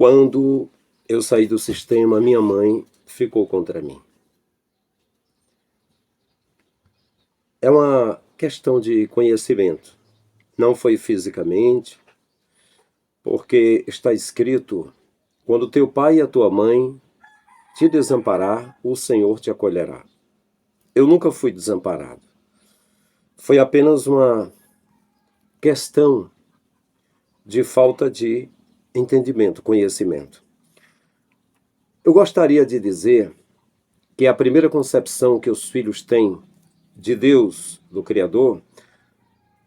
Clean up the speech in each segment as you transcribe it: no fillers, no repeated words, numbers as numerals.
Quando eu saí do sistema, minha mãe ficou contra mim. É uma questão de conhecimento. Não foi fisicamente, porque está escrito: quando teu pai e a tua mãe te desamparar, o Senhor te acolherá. Eu nunca fui desamparado. Foi apenas uma questão de falta de entendimento, conhecimento. Eu gostaria de dizer que a primeira concepção que os filhos têm de Deus, do Criador,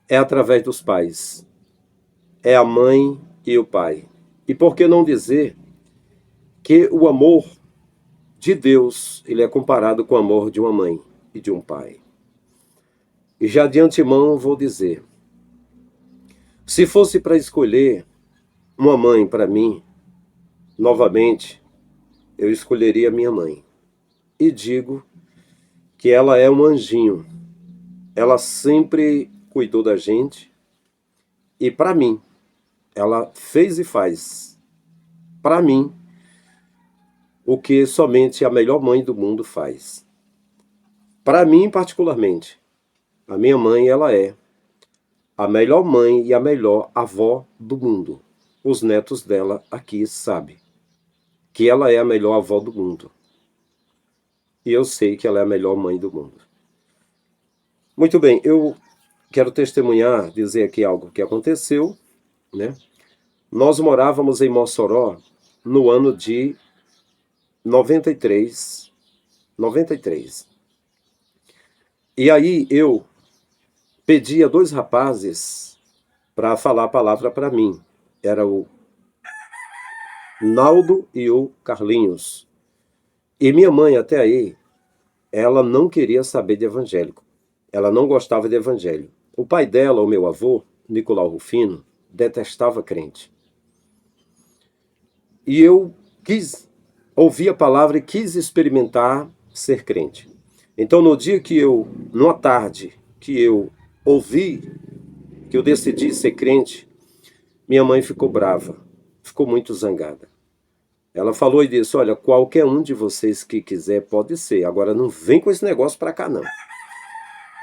é através dos pais. É a mãe e o pai. E por que não dizer que o amor de Deus, ele é comparado com o amor de uma mãe e de um pai. E já de antemão vou dizer, se fosse para escolher uma mãe para mim, novamente, eu escolheria minha mãe. E digo que ela é um anjinho. Ela sempre cuidou da gente. E para mim, ela fez e faz, para mim, o que somente a melhor mãe do mundo faz. Para mim, particularmente, a minha mãe, ela é a melhor mãe e a melhor avó do mundo. Os netos dela aqui sabem que ela é a melhor avó do mundo. E eu sei que ela é a melhor mãe do mundo. Muito bem, eu quero testemunhar, dizer aqui algo que aconteceu, né? Nós morávamos em Mossoró no ano de 93. E aí eu pedi a dois rapazes para falar a palavra para mim. Era o Naldo e o Carlinhos. E minha mãe, até aí, ela não queria saber de evangélico. Ela não gostava de evangelho. O pai dela, o meu avô, Nicolau Rufino, detestava crente. E eu quis ouvir a palavra e quis experimentar ser crente. Então, no dia que numa tarde, que eu ouvi, que eu decidi ser crente, minha mãe ficou brava, ficou muito zangada. Ela falou e disse: olha, qualquer um de vocês que quiser pode ser, agora não vem com esse negócio pra cá não.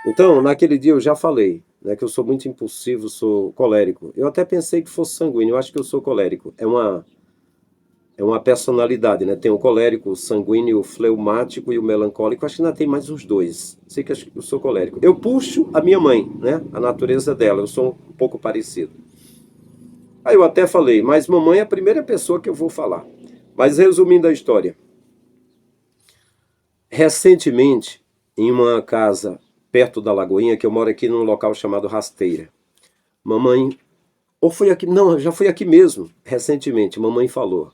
Então, naquele dia eu já falei, né, que eu sou muito impulsivo, sou colérico. Eu até pensei que fosse sanguíneo, eu acho que eu sou colérico. É uma personalidade, né? Tem o colérico, o sanguíneo, o fleumático e o melancólico. Acho que ainda tem mais os dois. Sei que acho que eu sou colérico. Eu puxo a minha mãe, né? A natureza dela. Eu sou um pouco parecido. Aí eu até falei, mas mamãe é a primeira pessoa que eu vou falar. Mas resumindo a história. Recentemente, em uma casa perto da Lagoinha, que eu moro aqui num local chamado Rasteira. Mamãe, ou foi aqui, não, já foi aqui mesmo, recentemente, mamãe falou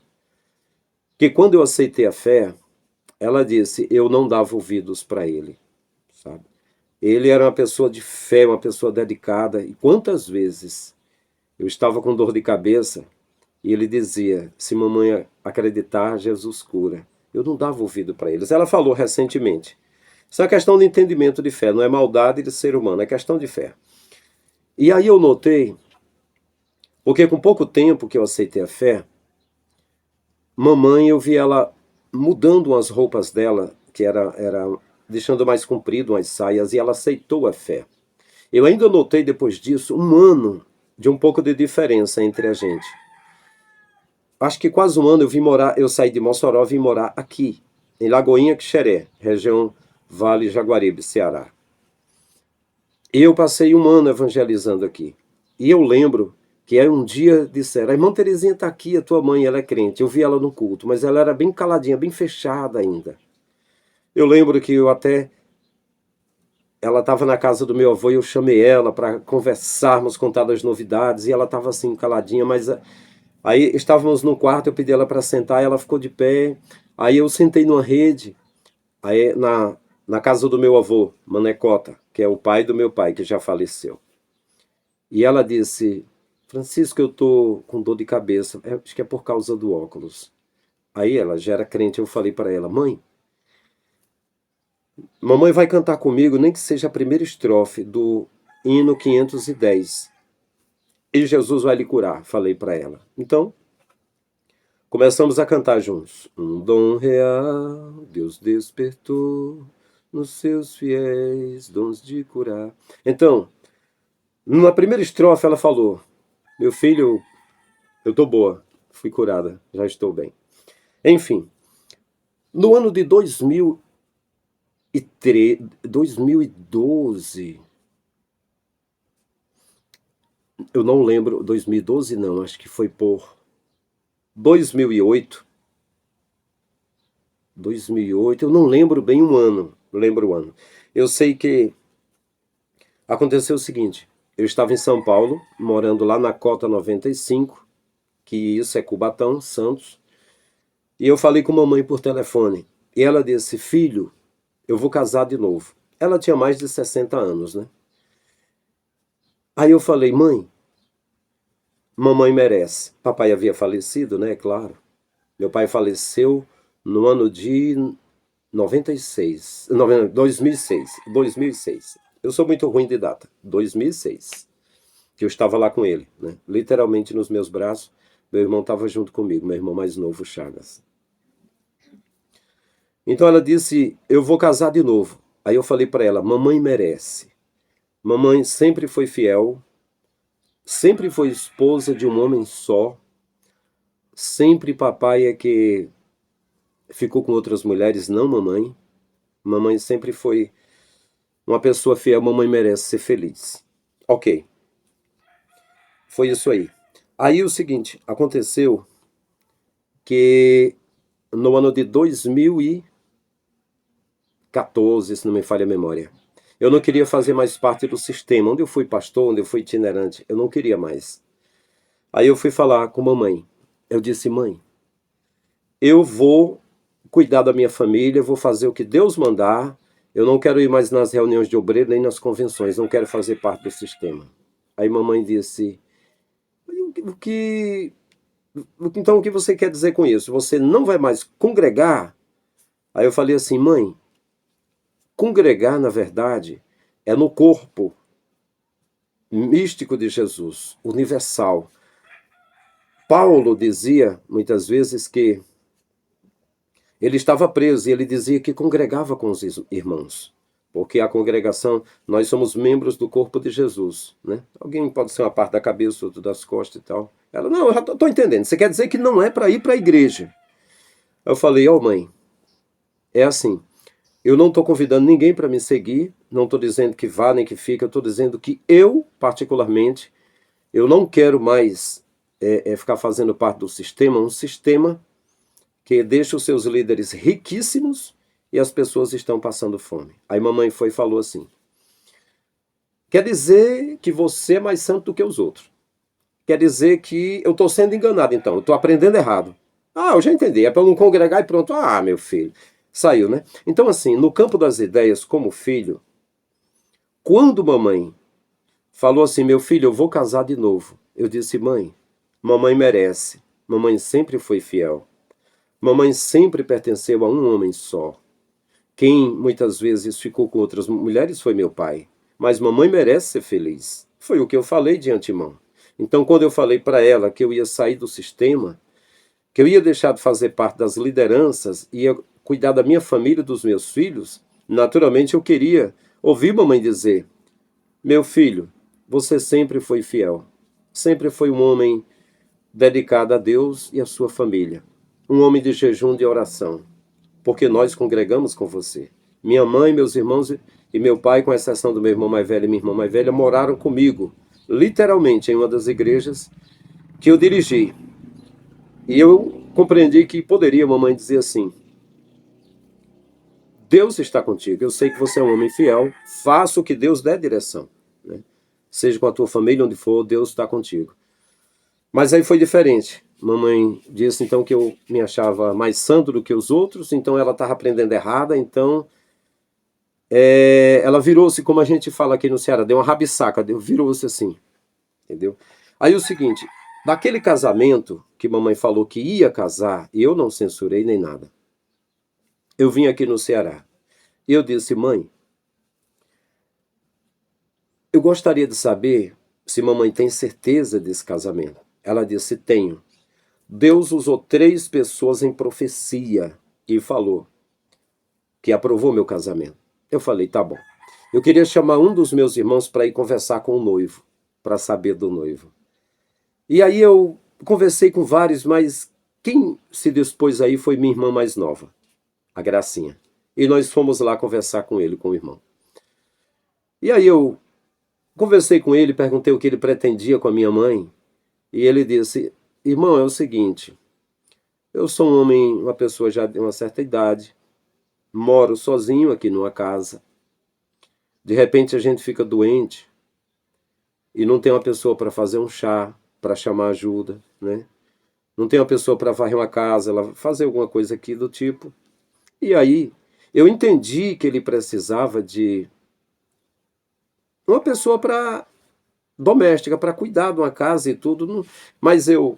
que quando eu aceitei a fé, ela disse, eu não dava ouvidos para ele, sabe? Ele era uma pessoa de fé, uma pessoa dedicada, e quantas vezes eu estava com dor de cabeça e ele dizia, se mamãe acreditar, Jesus cura. Eu não dava ouvido para eles. Ela falou recentemente. Isso é uma questão de entendimento de fé, não é maldade de ser humano, é questão de fé. E aí eu notei, porque com pouco tempo que eu aceitei a fé, mamãe, eu vi ela mudando as roupas dela, que era deixando mais comprido as saias, e ela aceitou a fé. Eu ainda notei depois disso um ano de um pouco de diferença entre a gente. Acho que quase um ano eu saí de Mossoró e vim morar aqui, em Lagoinha, Quixeré, região Vale Jaguaribe, Ceará. Eu passei um ano evangelizando aqui. E eu lembro que aí um dia disseram, a irmã Terezinha está aqui, a tua mãe, ela é crente. Eu vi ela no culto, mas ela era bem caladinha, bem fechada ainda. Eu lembro que ela estava na casa do meu avô e eu chamei ela para conversarmos, contar das novidades, e ela estava assim, caladinha, mas aí estávamos no quarto, eu pedi ela para sentar, e ela ficou de pé, aí eu sentei numa rede, aí na casa do meu avô, Manecota, que é o pai do meu pai, que já faleceu. E ela disse, Francisco, eu tô com dor de cabeça, acho que é por causa do óculos. Aí ela já era crente, eu falei para ela, mãe, mamãe vai cantar comigo, nem que seja a primeira estrofe do hino 510. E Jesus vai lhe curar, falei para ela. Então, começamos a cantar juntos. Um dom real, Deus despertou nos seus fiéis dons de curar. Então, na primeira estrofe ela falou: meu filho, eu tô boa, fui curada, já estou bem. Enfim, no ano de 2012, eu não lembro, 2012 não, acho que foi por 2008, eu não lembro bem um ano, lembro o ano. Eu sei que aconteceu o seguinte, eu estava em São Paulo, morando lá na Cota 95, que isso é Cubatão, Santos, e eu falei com a mamãe por telefone, e ela disse: filho, eu vou casar de novo. Ela tinha mais de 60 anos, né? Aí eu falei: mãe, mamãe merece. Papai havia falecido, né? Claro. Meu pai faleceu no ano de 96, não, 2006. 2006. Eu sou muito ruim de data. 2006. Que eu estava lá com ele, né? Literalmente nos meus braços. Meu irmão estava junto comigo, meu irmão mais novo, Chagas. Então ela disse: eu vou casar de novo. Aí eu falei para ela: mamãe merece. Mamãe sempre foi fiel, sempre foi esposa de um homem só. Sempre papai é que ficou com outras mulheres, não mamãe. Mamãe sempre foi uma pessoa fiel, mamãe merece ser feliz. Ok, foi isso aí. Aí o seguinte, aconteceu que no ano de 2014, se não me falha a memória, eu não queria fazer mais parte do sistema. Onde eu fui pastor, onde eu fui itinerante, eu não queria mais. Aí eu fui falar com mamãe. Eu disse: mãe, eu vou cuidar da minha família, vou fazer o que Deus mandar. Eu não quero ir mais nas reuniões de obreiro nem nas convenções, não quero fazer parte do sistema. Aí mamãe disse: o que, então o que você quer dizer com isso? Você não vai mais congregar? Aí eu falei assim: mãe, congregar na verdade é no corpo místico de Jesus, universal. Paulo dizia muitas vezes que ele estava preso e ele dizia que congregava com os irmãos. Porque a congregação, nós somos membros do corpo de Jesus, né? Alguém pode ser uma parte da cabeça, outro das costas e tal. Ela: não, eu já estou entendendo. Você quer dizer que não é para ir para a igreja? Eu falei: ó, mãe, é assim. Eu não estou convidando ninguém para me seguir, não estou dizendo que vá nem que fique, eu estou dizendo que eu, particularmente, eu não quero mais ficar fazendo parte do sistema, um sistema que deixa os seus líderes riquíssimos e as pessoas estão passando fome. Aí mamãe foi e falou assim: quer dizer que você é mais santo do que os outros. Quer dizer que eu estou sendo enganado, então. Eu estou aprendendo errado. Ah, eu já entendi. É para eu não congregar e pronto. Ah, meu filho. Saiu, né? Então, assim, no campo das ideias, como filho, quando mamãe falou assim: meu filho, eu vou casar de novo, eu disse: mãe, mamãe merece. Mamãe sempre foi fiel. Mamãe sempre pertenceu a um homem só. Quem muitas vezes ficou com outras mulheres foi meu pai. Mas mamãe merece ser feliz. Foi o que eu falei de antemão. Então, quando eu falei para ela que eu ia sair do sistema, que eu ia deixar de fazer parte das lideranças, ia cuidar da minha família e dos meus filhos, naturalmente eu queria ouvir mamãe dizer: meu filho, você sempre foi fiel. Sempre foi um homem dedicado a Deus e à sua família. Um homem de jejum e de oração, porque nós congregamos com você. Minha mãe, meus irmãos e meu pai, com exceção do meu irmão mais velho e minha irmã mais velha, moraram comigo, literalmente, em uma das igrejas que eu dirigi. E eu compreendi que poderia mamãe dizer assim: Deus está contigo, eu sei que você é um homem fiel, faça o que Deus der direção, né? Seja com a tua família, onde for, Deus está contigo. Mas aí foi diferente. Mamãe disse então que eu me achava mais santo do que os outros, então ela estava aprendendo errada, então ela virou-se, como a gente fala aqui no Ceará, deu uma rabisaca, virou-se assim, entendeu? Aí o seguinte, daquele casamento que mamãe falou que ia casar, e eu não censurei nem nada, eu vim aqui no Ceará. Eu disse: mãe, eu gostaria de saber se mamãe tem certeza desse casamento. Ela disse: tenho. Deus usou 3 pessoas em profecia e falou que aprovou meu casamento. Eu falei, tá bom. Eu queria chamar um dos meus irmãos para ir conversar com o noivo, para saber do noivo. E aí eu conversei com vários, mas quem se dispôs aí foi minha irmã mais nova, a Gracinha. E nós fomos lá conversar com ele, com o irmão. E aí eu conversei com ele, perguntei o que ele pretendia com a minha mãe. E ele disse, irmão, é o seguinte, eu sou um homem, uma pessoa já de uma certa idade, moro sozinho aqui numa casa. De repente a gente fica doente e não tem uma pessoa para fazer um chá, para chamar ajuda, né? Não tem uma pessoa para varrer uma casa, ela fazer alguma coisa aqui do tipo. E aí eu entendi que ele precisava de uma pessoa para doméstica, para cuidar de uma casa e tudo. Mas eu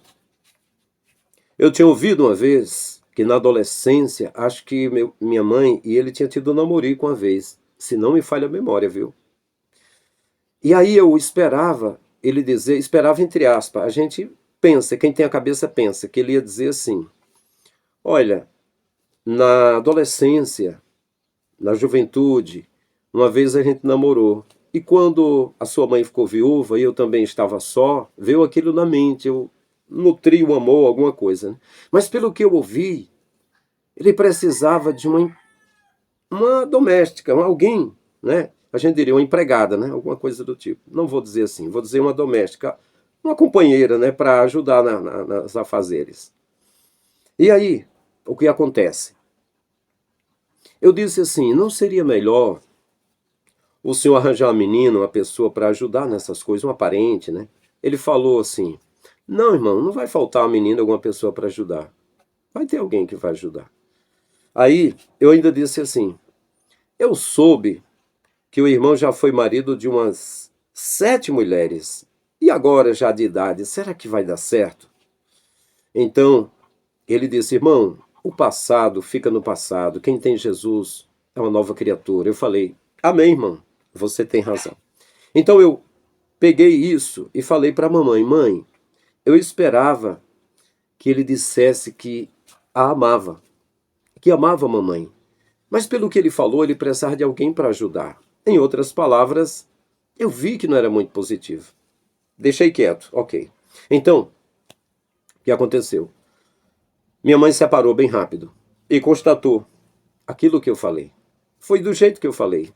tinha ouvido uma vez que na adolescência, acho que minha mãe e ele tinha tido um namorico uma vez, se não me falha a memória, viu? E aí eu esperava ele dizer, esperava entre aspas, a gente pensa, quem tem a cabeça pensa, que ele ia dizer assim, olha, na adolescência, na juventude, uma vez a gente namorou, e quando a sua mãe ficou viúva e eu também estava só, veio aquilo na mente, eu nutri o amor, alguma coisa. Né? Mas pelo que eu ouvi, ele precisava de uma doméstica, alguém, né? A gente diria uma empregada, né? Alguma coisa do tipo. Não vou dizer assim, vou dizer uma doméstica, uma companheira, né? Para ajudar nas afazeres. E aí, o que acontece? Eu disse assim, não seria melhor o senhor arranjar uma menina, uma pessoa para ajudar nessas coisas, um parente, né? Ele falou assim, não, irmão, não vai faltar uma menina, alguma pessoa para ajudar. Vai ter alguém que vai ajudar. Aí, eu ainda disse assim, eu soube que o irmão já foi marido de umas 7 mulheres. E agora, já de idade, será que vai dar certo? Então, ele disse, irmão, o passado fica no passado. Quem tem Jesus é uma nova criatura. Eu falei, amém, irmão, você tem razão. Então eu peguei isso e falei para a mamãe, mãe, eu esperava que ele dissesse que a amava, que amava a mamãe. Mas pelo que ele falou, ele precisava de alguém para ajudar. Em outras palavras, eu vi que não era muito positivo. Deixei quieto, ok. Então, o que aconteceu? Minha mãe separou bem rápido e constatou aquilo que eu falei. Foi do jeito que eu falei.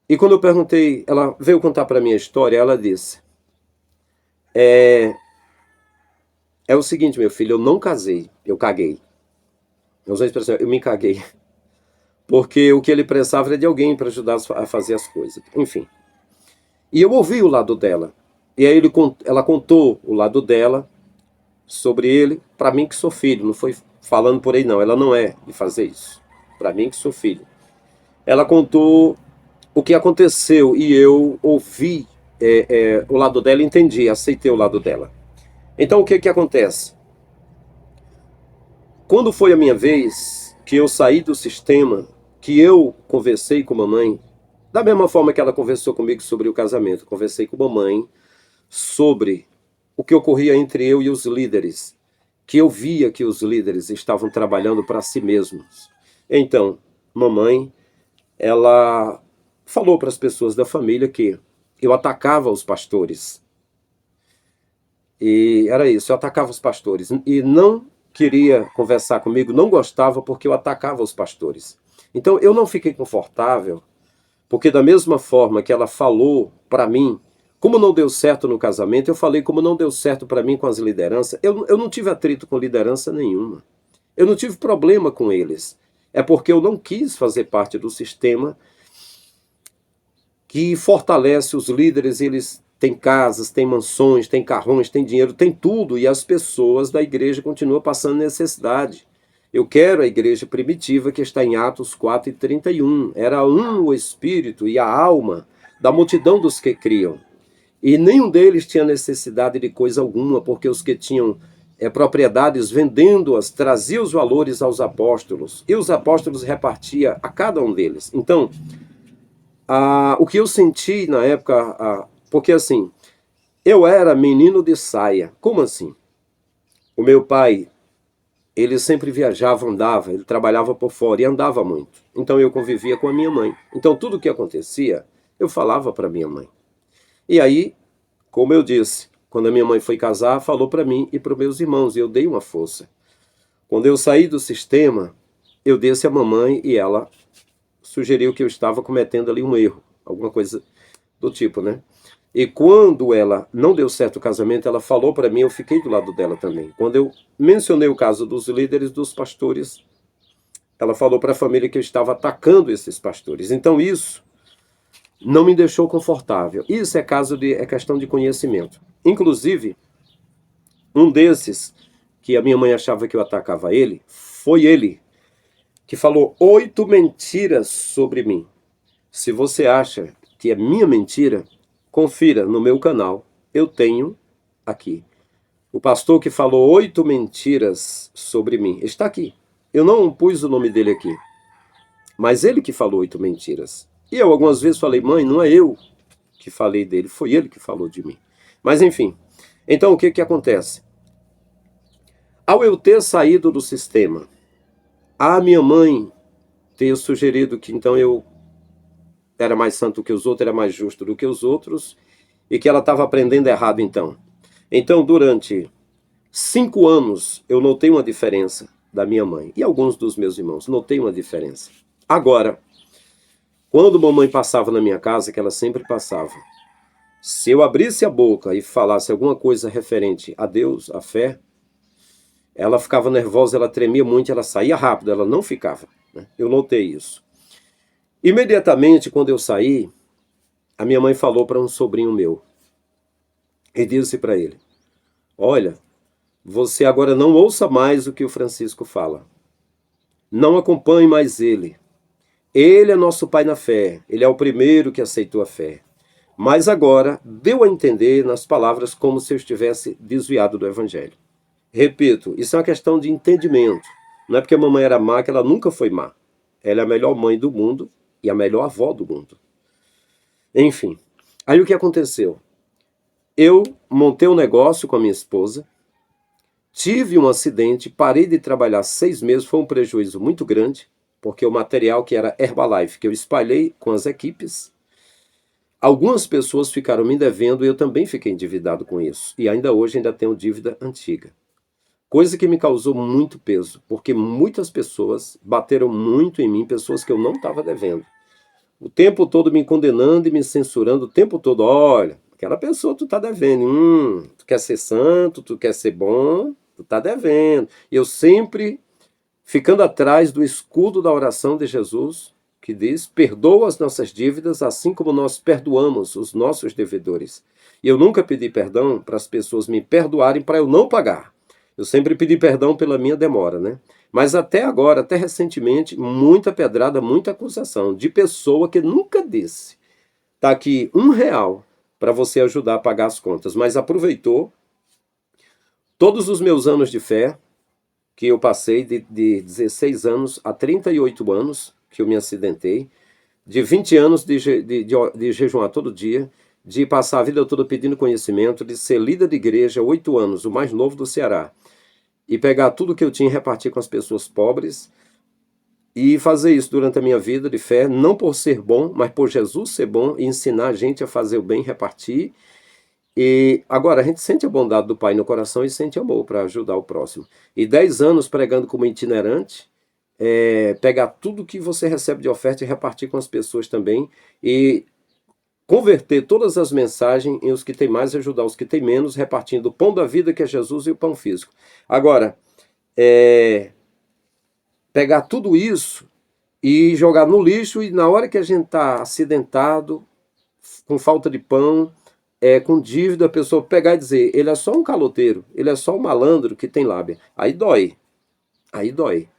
E quando eu perguntei, ela veio contar para mim a história, ela disse, é o seguinte, meu filho, eu não casei, eu caguei. Eu usei a expressão, eu me caguei. Porque o que ele precisava era de alguém para ajudar a fazer as coisas. Enfim. E eu ouvi o lado dela. E aí ela contou o lado dela sobre ele, para mim que sou filho, não foi falando por aí não, ela não é de fazer isso. Para mim que sou filho. Ela contou o que aconteceu e eu ouvi o lado dela, entendi, aceitei o lado dela. Então o que acontece? Quando foi a minha vez que eu saí do sistema, que eu conversei com a mamãe, da mesma forma que ela conversou comigo sobre o casamento, conversei com a mamãe sobre o que ocorria entre eu e os líderes, que eu via que os líderes estavam trabalhando para si mesmos. Então, mamãe, ela falou para as pessoas da família que eu atacava os pastores. E era isso, eu atacava os pastores. E não queria conversar comigo, não gostava porque eu atacava os pastores. Então eu não fiquei confortável, porque da mesma forma que ela falou para mim, como não deu certo no casamento, eu falei como não deu certo para mim com as lideranças. Eu não tive atrito com liderança nenhuma. Eu não tive problema com eles. É porque eu não quis fazer parte do sistema que fortalece os líderes, eles têm casas, têm mansões, têm carrões, têm dinheiro, têm tudo, e as pessoas da igreja continuam passando necessidade. Eu quero a igreja primitiva que está em Atos 4:31. Era um o espírito e a alma da multidão dos que criam. E nenhum deles tinha necessidade de coisa alguma, porque os que tinham propriedades, vendendo-as, traziam os valores aos apóstolos, e os apóstolos repartiam a cada um deles. Então, o que eu senti na época, porque assim, eu era menino de saia. Como assim? O meu pai, ele sempre viajava, andava, ele trabalhava por fora e andava muito. Então eu convivia com a minha mãe. Então tudo o que acontecia, eu falava para minha mãe. E aí, como eu disse, quando a minha mãe foi casar, falou para mim e para os meus irmãos, e eu dei uma força. Quando eu saí do sistema, eu disse à mamãe e ela sugeriu que eu estava cometendo ali um erro, alguma coisa do tipo, né? E quando ela não deu certo o casamento, ela falou para mim, eu fiquei do lado dela também. Quando eu mencionei o caso dos líderes, dos pastores, ela falou para a família que eu estava atacando esses pastores. Então isso não me deixou confortável. Isso é questão de conhecimento. Inclusive, um desses que a minha mãe achava que eu atacava ele, foi ele que falou 8 mentiras sobre mim. Se você acha que é minha mentira, confira no meu canal. Eu tenho aqui. O pastor que falou 8 mentiras sobre mim está aqui. Eu não pus o nome dele aqui, mas ele que falou 8 mentiras. E eu algumas vezes falei, mãe, não é eu que falei dele, foi ele que falou de mim. Mas enfim, então o que que acontece? Ao eu ter saído do sistema, a minha mãe ter sugerido que então eu era mais santo que os outros, era mais justo do que os outros, e que ela estava aprendendo errado então. Então, durante 5 anos, eu notei uma diferença da minha mãe e alguns dos meus irmãos, notei uma diferença. Agora, quando mamãe passava na minha casa, que ela sempre passava, se eu abrisse a boca e falasse alguma coisa referente a Deus, a fé, ela ficava nervosa, ela tremia muito, ela saía rápido, ela não ficava, né? Eu notei isso. Imediatamente, quando eu saí, a minha mãe falou para um sobrinho meu e disse para ele, olha, você agora não ouça mais o que o Francisco fala. Não acompanhe mais ele. Ele é nosso pai na fé. Ele é o primeiro que aceitou a fé. Mas agora deu a entender nas palavras como se eu estivesse desviado do evangelho. Repito, isso é uma questão de entendimento. Não é porque a mamãe era má que ela nunca foi má. Ela é a melhor mãe do mundo e a melhor avó do mundo. Enfim, aí o que aconteceu? Eu montei um negócio com a minha esposa, tive um acidente, parei de trabalhar 6 meses, foi um prejuízo muito grande, porque o material que era Herbalife, que eu espalhei com as equipes, algumas pessoas ficaram me devendo e eu também fiquei endividado com isso. E ainda hoje ainda tenho dívida antiga. Coisa que me causou muito peso, porque muitas pessoas bateram muito em mim, pessoas que eu não estava devendo. O tempo todo me condenando e me censurando, o tempo todo, olha, aquela pessoa tu tá devendo, tu quer ser santo, tu quer ser bom, tu tá devendo. E eu sempre ficando atrás do escudo da oração de Jesus, que diz, perdoa as nossas dívidas, assim como nós perdoamos os nossos devedores. E eu nunca pedi perdão para as pessoas me perdoarem para eu não pagar. Eu sempre pedi perdão pela minha demora, né? Mas até agora, até recentemente, muita pedrada, muita acusação de pessoa que nunca disse. Tá aqui R$ 1 para você ajudar a pagar as contas, mas aproveitou todos os meus anos de fé, que eu passei de 16 anos a 38 anos, que eu me acidentei, de 20 anos de jejuar todo dia, de passar a vida toda pedindo conhecimento, de ser líder de igreja 8 anos, o mais novo do Ceará, e pegar tudo que eu tinha e repartir com as pessoas pobres, e fazer isso durante a minha vida de fé, não por ser bom, mas por Jesus ser bom e ensinar a gente a fazer o bem, repartir. E agora a gente sente a bondade do Pai no coração e sente amor para ajudar o próximo. E 10 anos pregando como itinerante, pegar tudo que você recebe de oferta e repartir com as pessoas também, e converter todas as mensagens em os que têm mais e ajudar os que têm menos, repartindo o pão da vida, que é Jesus, e o pão físico. Agora, pegar tudo isso e jogar no lixo, e na hora que a gente está acidentado, com falta de pão, com dívida, a pessoa pegar e dizer, ele é só um caloteiro, ele é só um malandro que tem lábia. Aí dói. Aí dói.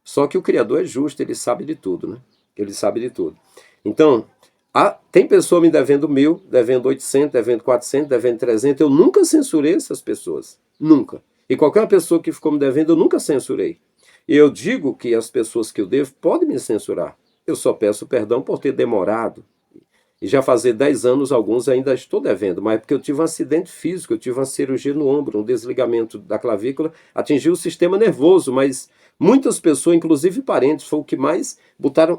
Só que o Criador é justo, ele sabe de tudo, né? Ele sabe de tudo. Então, tem pessoa me devendo 1.000, devendo 800, devendo 400, devendo 300. Eu nunca censurei essas pessoas. Nunca. E qualquer pessoa que ficou me devendo, eu nunca censurei. E eu digo que as pessoas que eu devo podem me censurar. Eu só peço perdão por ter demorado. E já fazia 10 anos, alguns ainda estou devendo, mas é porque eu tive um acidente físico, eu tive uma cirurgia no ombro, um desligamento da clavícula, atingiu o sistema nervoso, mas muitas pessoas, inclusive parentes, foi o que mais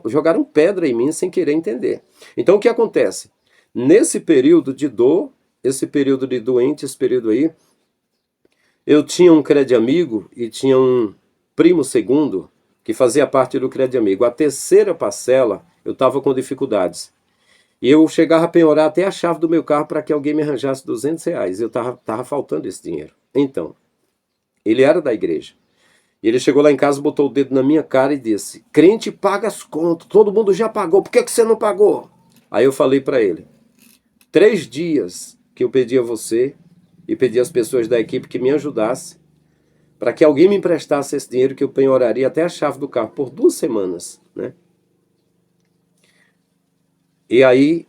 jogaram pedra em mim sem querer entender. Então o que acontece? Nesse período de dor, esse período de doente, esse período aí, eu tinha um crédito amigo e tinha um primo segundo que fazia parte do crédito amigo. A terceira parcela eu estava com dificuldades. E eu chegava a penhorar até a chave do meu carro para que alguém me arranjasse R$ 200. Eu tava faltando esse dinheiro. Então, ele era da igreja. E ele chegou lá em casa, botou o dedo na minha cara e disse: crente paga as contas, todo mundo já pagou, por que você não pagou? Aí eu falei para ele: 3 dias que eu pedi a você e pedi às pessoas da equipe que me ajudassem para que alguém me emprestasse esse dinheiro que eu penhoraria até a chave do carro por 2 semanas, né? E aí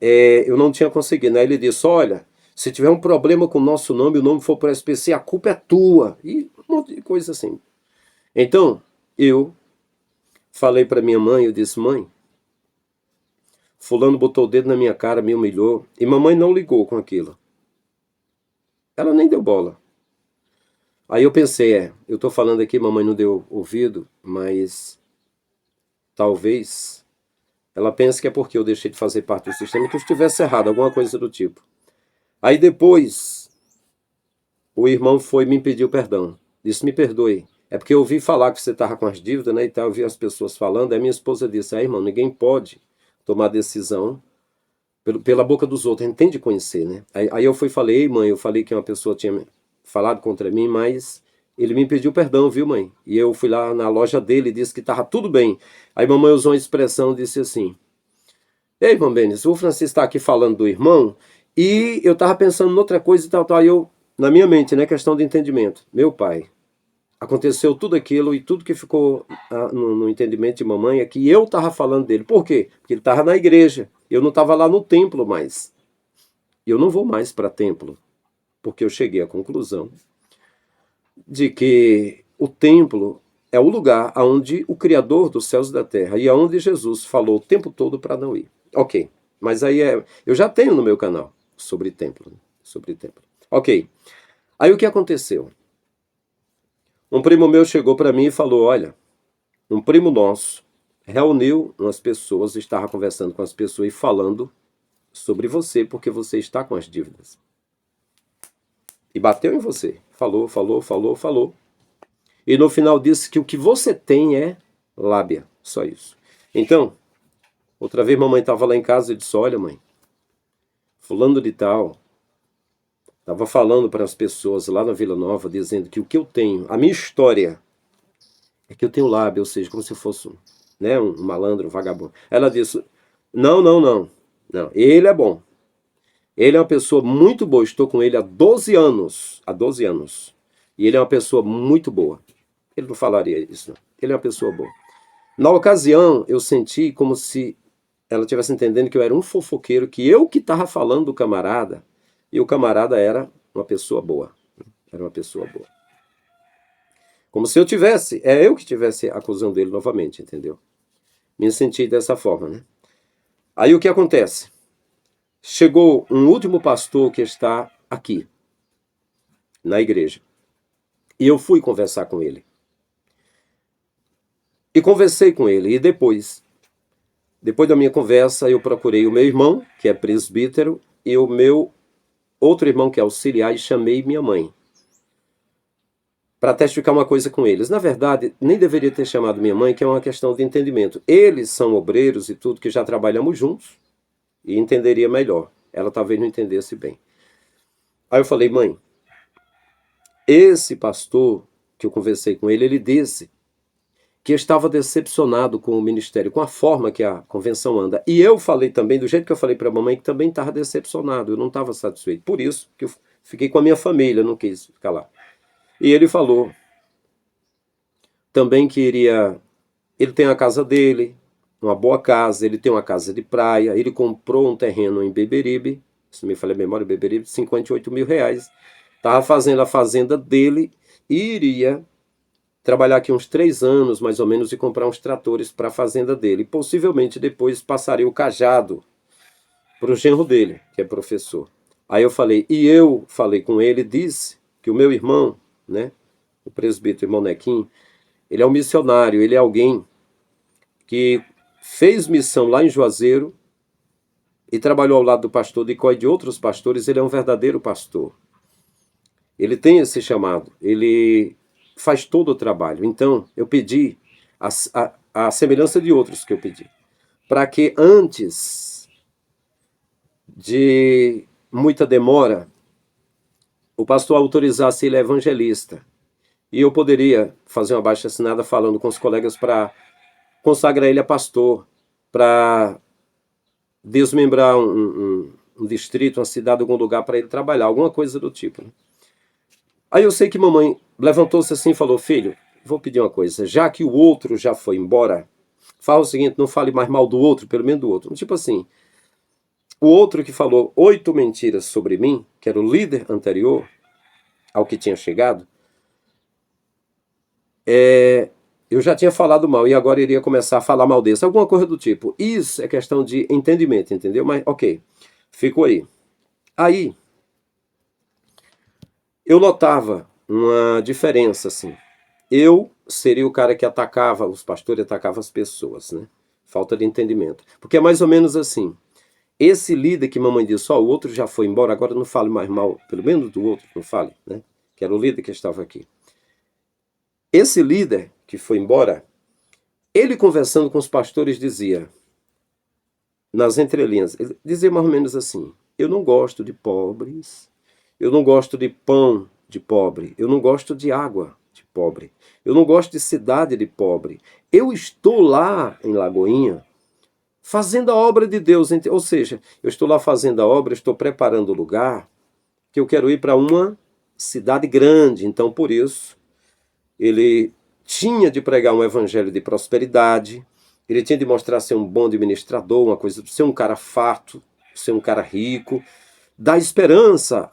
eu não tinha conseguido. Aí ele disse: olha, se tiver um problema com o nosso nome, o nome for para o SPC, a culpa é tua. E um monte de coisa assim. Então, eu falei para minha mãe, eu disse: mãe, fulano botou o dedo na minha cara, me humilhou. E mamãe não ligou com aquilo. Ela nem deu bola. Aí eu pensei, eu estou falando aqui, mamãe não deu ouvido, mas talvez ela pense que é porque eu deixei de fazer parte do sistema que eu estivesse errado, alguma coisa do tipo. Aí depois, o irmão foi e me pediu perdão. Disse: me perdoe. É porque eu ouvi falar que você estava com as dívidas, né? E tal, eu vi as pessoas falando. Aí minha esposa disse: irmão, ninguém pode tomar decisão pela boca dos outros. A gente tem de conhecer, né? Aí eu fui e falei: mãe, eu falei que uma pessoa tinha falado contra mim, mas ele me pediu perdão, viu, mãe? E eu fui lá na loja dele e disse que estava tudo bem. Aí mamãe usou uma expressão, disse assim: ei, irmão Benis, o Francisco está aqui falando do irmão e eu estava pensando em outra coisa e tal, tal. Aí eu, na minha mente, né, questão de entendimento. Meu pai, aconteceu tudo aquilo e tudo que ficou no entendimento de mamãe é que eu estava falando dele. Por quê? Porque ele estava na igreja. Eu não estava lá no templo mais. E eu não vou mais para templo, porque eu cheguei à conclusão de que o templo é o lugar onde o Criador dos céus e da terra e aonde Jesus falou o tempo todo para não ir. Ok, mas aí eu já tenho no meu canal sobre templo, sobre templo. Ok, aí o que aconteceu? Um primo meu chegou para mim e falou: olha, um primo nosso reuniu umas pessoas, estava conversando com as pessoas e falando sobre você porque você está com as dívidas. E bateu em você. Falou, falou, falou, falou. E no final disse que o que você tem é lábia. Só isso. Então, outra vez mamãe estava lá em casa e disse: olha, mãe, fulano de tal estava falando para as pessoas lá na Vila Nova, dizendo que o que eu tenho, a minha história, é que eu tenho lábia, ou seja, como se fosse um malandro, um vagabundo. Ela disse: não, não, não. Não, ele é bom. Ele é uma pessoa muito boa. Estou com ele há 12 anos. Há 12 anos. E ele é uma pessoa muito boa. Ele não falaria isso, não. Ele é uma pessoa boa. Na ocasião, eu senti como se ela estivesse entendendo que eu era um fofoqueiro, que eu que estava falando do camarada, e o camarada era uma pessoa boa. Era uma pessoa boa. Como se eu eu que estivesse acusando ele novamente, entendeu? Me senti dessa forma, né? Aí o que acontece? Chegou um último pastor que está aqui, na igreja. E eu fui conversar com ele. E conversei com ele. E depois da minha conversa, eu procurei o meu irmão, que é presbítero, e o meu outro irmão, que é auxiliar, e chamei minha mãe para testificar uma coisa com eles. Na verdade, nem deveria ter chamado minha mãe, que é uma questão de entendimento. Eles são obreiros e tudo, que já trabalhamos juntos, e entenderia melhor. Ela talvez não entendesse bem. Aí eu falei: mãe, esse pastor que eu conversei com ele disse que estava decepcionado com o ministério, com a forma que a convenção anda. E eu falei também, do jeito que eu falei para a mamãe, que também estava decepcionado, eu não estava satisfeito. Por isso que eu fiquei com a minha família, não quis ficar lá. E ele falou também que ele tem a casa dele, uma boa casa, ele tem uma casa de praia, ele comprou um terreno em Beberibe, se me falha a memória, Beberibe, R$ 58 mil. Estava fazendo a fazenda dele e iria trabalhar aqui uns 3 anos, mais ou menos, e comprar uns tratores para a fazenda dele. Possivelmente depois passaria o cajado para o genro dele, que é professor. Aí eu falei com ele, disse que o meu irmão, né, o presbítero irmão Nequim, ele é um missionário, ele é alguém que fez missão lá em Juazeiro e trabalhou ao lado do pastor Dicó e de outros pastores. Ele é um verdadeiro pastor. Ele tem esse chamado, ele faz todo o trabalho. Então, eu pedi, a semelhança de outros que eu pedi, para que antes de muita demora, o pastor autorizasse ele a evangelista. E eu poderia fazer uma abaixo-assinada falando com os colegas para consagrar ele a pastor, para desmembrar um distrito, uma cidade, algum lugar para ele trabalhar, alguma coisa do tipo. Aí eu sei que mamãe levantou-se assim e falou: filho, vou pedir uma coisa, já que o outro já foi embora, fala o seguinte, não fale mais mal do outro, pelo menos do outro. Tipo assim, o outro que falou 8 mentiras sobre mim, que era o líder anterior ao que tinha chegado, eu já tinha falado mal e agora iria começar a falar mal desse, alguma coisa do tipo. Isso é questão de entendimento, entendeu? Mas ok, ficou aí. Aí, eu notava uma diferença, assim. Eu seria o cara que atacava os pastores, atacava as pessoas, né? Falta de entendimento. Porque é mais ou menos assim. Esse líder que mamãe disse, o outro já foi embora, agora não fale mais mal, pelo menos do outro, não fale, né? Que era o líder que estava aqui. Esse líder que foi embora, ele conversando com os pastores dizia, nas entrelinhas, ele dizia mais ou menos assim: eu não gosto de pobres, eu não gosto de pão de pobre, eu não gosto de água de pobre, eu não gosto de cidade de pobre. Eu estou lá em Lagoinha fazendo a obra de Deus, ou seja, eu estou lá fazendo a obra, estou preparando o lugar que eu quero ir para uma cidade grande. Então, por isso, ele tinha de pregar um evangelho de prosperidade, ele tinha de mostrar ser um bom administrador, uma coisa, ser um cara farto, ser um cara rico, dar esperança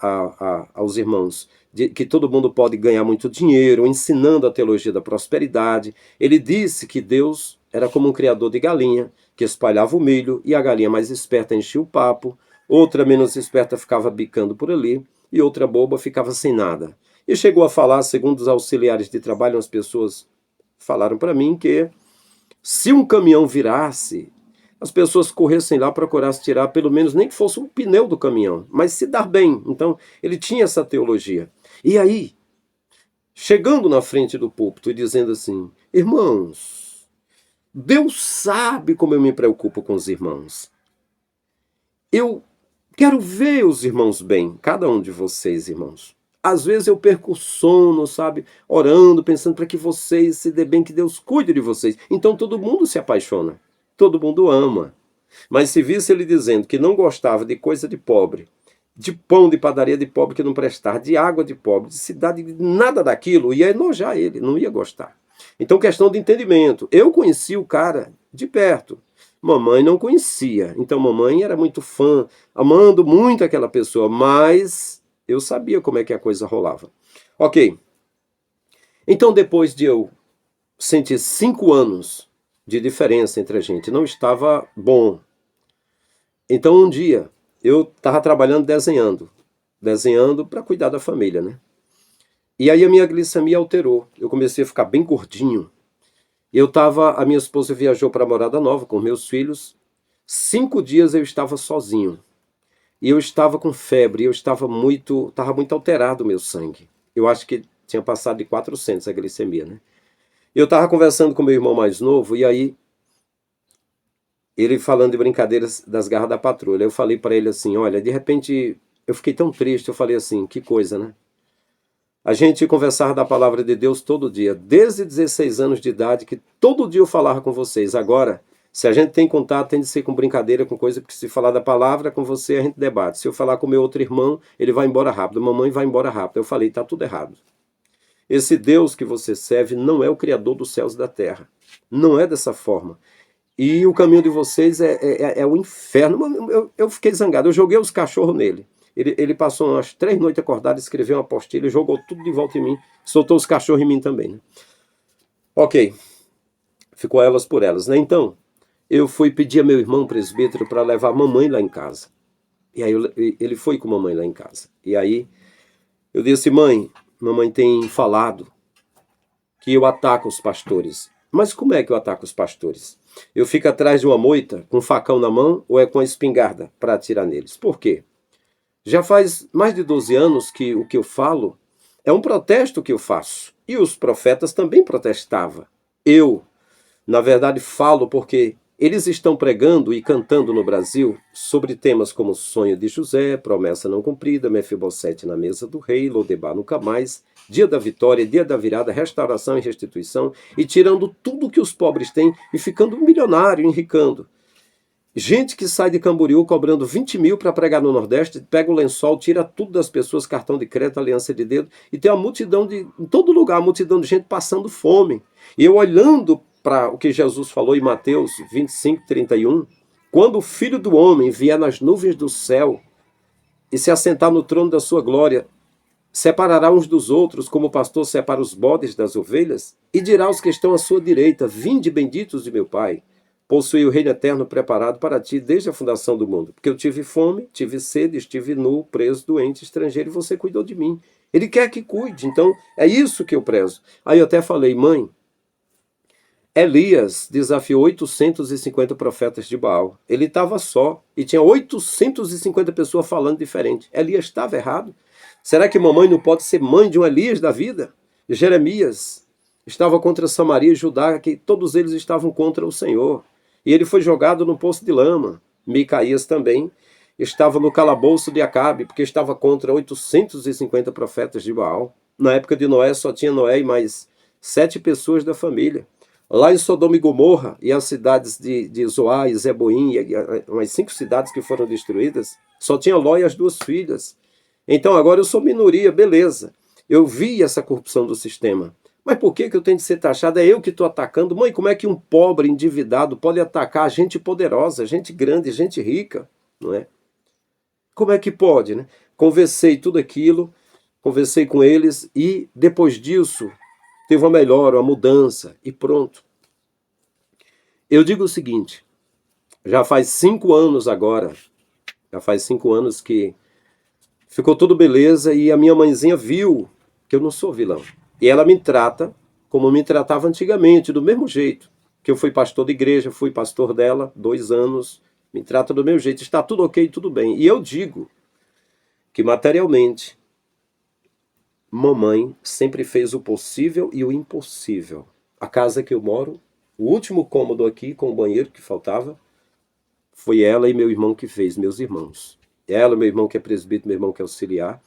aos irmãos de que todo mundo pode ganhar muito dinheiro, ensinando a teologia da prosperidade. Ele disse que Deus era como um criador de galinha, que espalhava o milho, e a galinha mais esperta enchia o papo, outra menos esperta ficava bicando por ali, e outra boba ficava sem nada. E chegou a falar, segundo os auxiliares de trabalho, as pessoas falaram para mim que se um caminhão virasse, as pessoas corressem lá, procurassem tirar pelo menos nem que fosse um pneu do caminhão, mas se dar bem. Então, ele tinha essa teologia. E aí, chegando na frente do púlpito e dizendo assim: irmãos, Deus sabe como eu me preocupo com os irmãos. Eu quero ver os irmãos bem, cada um de vocês, irmãos. Às vezes eu perco o sono, sabe? Orando, pensando para que vocês se dê bem, que Deus cuide de vocês. Então todo mundo se apaixona, todo mundo ama. Mas se visse ele dizendo que não gostava de coisa de pobre, de pão de padaria de pobre que não prestava, de água de pobre, de cidade, nada daquilo, ia enojar ele, não ia gostar. Então, questão de entendimento. Eu conheci o cara de perto. Mamãe não conhecia. Então, mamãe era muito fã, amando muito aquela pessoa, mas eu sabia como é que a coisa rolava. Ok. Então, depois de eu sentir 5 anos de diferença entre a gente, não estava bom. Então, um dia, eu estava trabalhando desenhando para cuidar da família, né? E aí a minha glicemia alterou. Eu comecei a ficar bem gordinho. A minha esposa viajou para a Morada Nova com meus filhos. 5 dias eu estava sozinho. E eu estava com febre, estava muito alterado o meu sangue. Eu acho que tinha passado de 400 a glicemia, né? Eu estava conversando com meu irmão mais novo, e aí, ele falando de brincadeiras das garras da patrulha. Eu falei para ele assim: olha, de repente, eu fiquei tão triste, eu falei assim, que coisa, né? A gente conversava da palavra de Deus todo dia, desde 16 anos de idade, que todo dia eu falava com vocês. Agora, se a gente tem contato, tem de ser com brincadeira, com coisa, porque se falar da palavra com você, a gente debate. Se eu falar com meu outro irmão, ele vai embora rápido, mamãe vai embora rápido. Eu falei, tá tudo errado. Esse Deus que você serve não é o Criador dos céus e da terra. Não é dessa forma. E o caminho de vocês é o inferno. Eu fiquei zangado, eu joguei os cachorros nele. Ele passou umas 3 noites acordado, escreveu uma apostila, jogou tudo de volta em mim, soltou os cachorros em mim também, né? Ok, ficou elas por elas, né? Então, eu fui pedir a meu irmão presbítero para levar a mamãe lá em casa. E aí ele foi com a mamãe lá em casa. E aí eu disse, mãe, mamãe tem falado que eu ataco os pastores. Mas como é que eu ataco os pastores? Eu fico atrás de uma moita com um facão na mão ou é com a espingarda para atirar neles? Por quê? Já faz mais de 12 anos que o que eu falo é um protesto que eu faço. E os profetas também protestavam. Eu, na verdade, falo porque eles estão pregando e cantando no Brasil sobre temas como Sonho de José, Promessa Não Cumprida, Mefibosete na Mesa do Rei, Lodebar Nunca Mais, Dia da Vitória, Dia da Virada, Restauração e Restituição, e tirando tudo que os pobres têm e ficando milionário, enricando. Gente que sai de Camboriú cobrando 20 mil para pregar no Nordeste, pega o lençol, tira tudo das pessoas, cartão de crédito, aliança de dedo, e tem uma multidão em todo lugar, uma multidão de gente passando fome. E eu olhando para o que Jesus falou em Mateus 25:31, quando o Filho do Homem vier nas nuvens do céu e se assentar no trono da sua glória, separará uns dos outros, como o pastor separa os bodes das ovelhas, e dirá aos que estão à sua direita: vinde benditos de meu Pai, possui o reino eterno preparado para ti desde a fundação do mundo. Porque eu tive fome, tive sede, estive nu, preso, doente, estrangeiro, e você cuidou de mim. Ele quer que cuide, então é isso que eu prezo. Aí eu até falei, mãe, Elias desafiou 850 profetas de Baal. Ele estava só e tinha 850 pessoas falando diferente. Elias estava errado. Será que mamãe não pode ser mãe de um Elias da vida? Jeremias estava contra Samaria e Judá, que todos eles estavam contra o Senhor. E ele foi jogado no poço de lama. Micaías também estava no calabouço de Acabe, porque estava contra 850 profetas de Baal. Na época de Noé só tinha Noé e mais 7 pessoas da família. Lá em Sodoma e Gomorra, e as cidades de Zoar e Zeboim, umas 5 cidades que foram destruídas, só tinha Ló e as 2 filhas. Então agora eu sou minoria, beleza. Eu vi essa corrupção do sistema. Mas por que eu tenho de ser taxado? É eu que estou atacando? Mãe, como é que um pobre endividado pode atacar gente poderosa, gente grande, gente rica? Não é? Como é que pode, né? Conversei tudo aquilo, conversei com eles e depois disso teve uma melhora, uma mudança e pronto. Eu digo o seguinte, já faz 5 anos agora, já faz 5 anos que ficou tudo beleza e a minha mãezinha viu que eu não sou vilão. E ela me trata como me tratava antigamente, do mesmo jeito. Que eu fui pastor de igreja, fui pastor dela 2 anos, me trata do mesmo jeito, está tudo ok, tudo bem. E eu digo que materialmente, mamãe sempre fez o possível e o impossível. A casa que eu moro, o último cômodo aqui com o banheiro que faltava, foi ela e meu irmão que fez, meus irmãos. Ela, meu irmão que é presbítero, meu irmão que é auxiliar,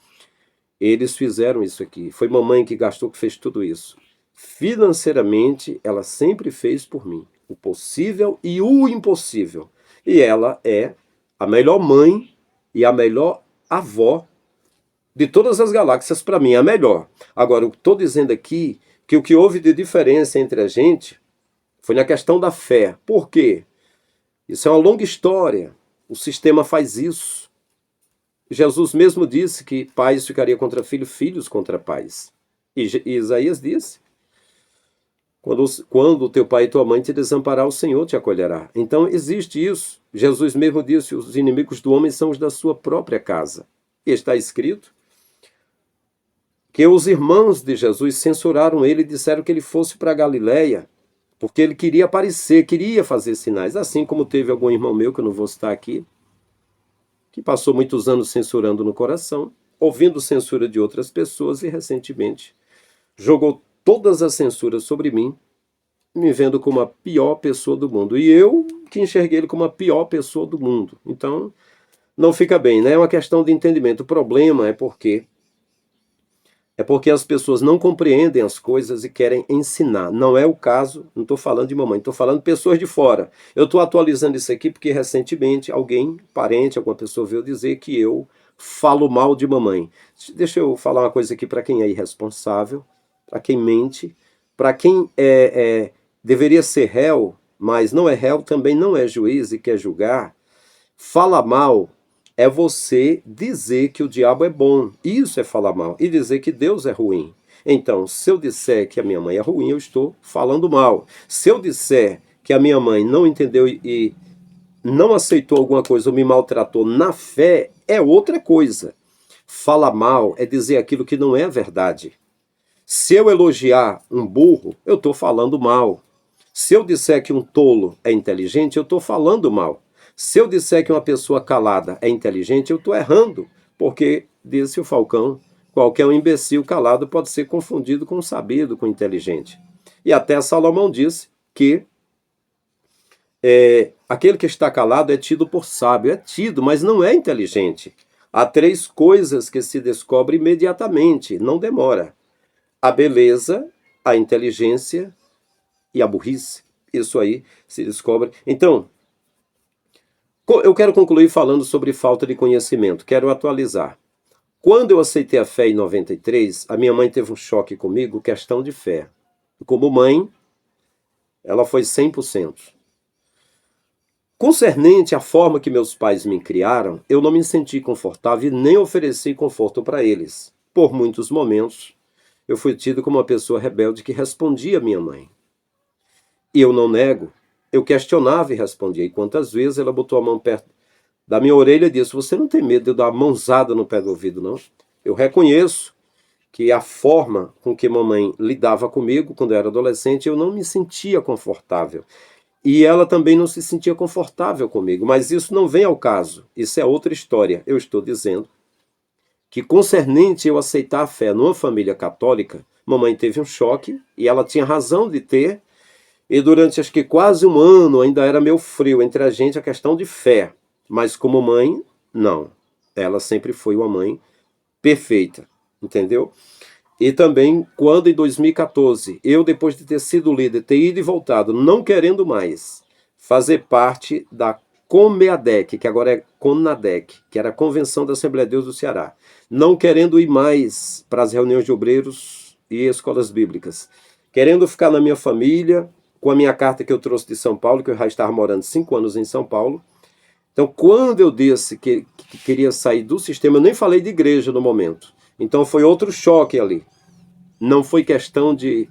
eles fizeram isso aqui. Foi mamãe que gastou, que fez tudo isso. Financeiramente, ela sempre fez por mim o possível e o impossível. E ela é a melhor mãe e a melhor avó de todas as galáxias, para mim, a melhor. Agora, eu estou dizendo aqui que o que houve de diferença entre a gente foi na questão da fé. Por quê? Isso é uma longa história. O sistema faz isso. Jesus mesmo disse que pais ficariam contra filhos, filhos contra pais. E Isaías disse, quando teu pai e tua mãe te desamparar, o Senhor te acolherá. Então existe isso. Jesus mesmo disse, os inimigos do homem são os da sua própria casa. E está escrito que os irmãos de Jesus censuraram ele e disseram que ele fosse para Galiléia, porque ele queria aparecer, queria fazer sinais. Assim como teve algum irmão meu, que eu não vou citar aqui, que passou muitos anos censurando no coração, ouvindo censura de outras pessoas e recentemente jogou todas as censuras sobre mim, me vendo como a pior pessoa do mundo. E eu que enxerguei ele como a pior pessoa do mundo. Então, não fica bem, né? É uma questão de entendimento. O problema é porque as pessoas não compreendem as coisas e querem ensinar. Não é o caso, não estou falando de mamãe, estou falando de pessoas de fora. Eu estou atualizando isso aqui porque recentemente alguém, parente, alguma pessoa veio dizer que eu falo mal de mamãe. Deixa eu falar uma coisa aqui para quem é irresponsável, para quem mente, para quem deveria ser réu, mas não é réu, também não é juiz e quer julgar. Fala mal é você dizer que o diabo é bom. Isso é falar mal. E dizer que Deus é ruim. Então, se eu disser que a minha mãe é ruim, eu estou falando mal. Se eu disser que a minha mãe não entendeu e não aceitou alguma coisa ou me maltratou na fé, é outra coisa. Falar mal é dizer aquilo que não é verdade. Se eu elogiar um burro, eu estou falando mal. Se eu disser que um tolo é inteligente, eu estou falando mal. Se eu disser que uma pessoa calada é inteligente, eu estou errando. Porque, disse o Falcão, qualquer um imbecil calado pode ser confundido com sabido, com inteligente. E até Salomão disse que aquele que está calado é tido por sábio. É tido, mas não é inteligente. Há 3 coisas que se descobre imediatamente, não demora: a beleza, a inteligência e a burrice. Isso aí se descobre. Então, eu quero concluir falando sobre falta de conhecimento. Quero atualizar. Quando eu aceitei a fé em 93, a minha mãe teve um choque comigo, questão de fé. Como mãe, ela foi 100%. Concernente à forma que meus pais me criaram, eu não me senti confortável e nem ofereci conforto para eles. Por muitos momentos, eu fui tido como uma pessoa rebelde que respondia à minha mãe. E eu não nego, eu questionava e respondia. E quantas vezes ela botou a mão perto da minha orelha e disse: você não tem medo de eu dar uma mãozada no pé do ouvido, não? Eu reconheço que a forma com que mamãe lidava comigo quando eu era adolescente, eu não me sentia confortável. E ela também não se sentia confortável comigo. Mas isso não vem ao caso. Isso é outra história. Eu estou dizendo que, concernente eu aceitar a fé numa família católica, mamãe teve um choque, e ela tinha razão de ter, e durante acho que quase um ano ainda era meio frio entre a gente a questão de fé. Mas como mãe, não. Ela sempre foi uma mãe perfeita, entendeu? E também quando em 2014, eu depois de ter sido líder, ter ido e voltado, não querendo mais fazer parte da COMEADEC, que agora é CONADEC, que era a Convenção da Assembleia de Deus do Ceará, não querendo ir mais para as reuniões de obreiros e escolas bíblicas, querendo ficar na minha família, com a minha carta que eu trouxe de São Paulo, que eu já estava morando 5 anos em São Paulo. Então, quando eu disse que queria sair do sistema, eu nem falei de igreja no momento. Então, foi outro choque ali. Não foi questão de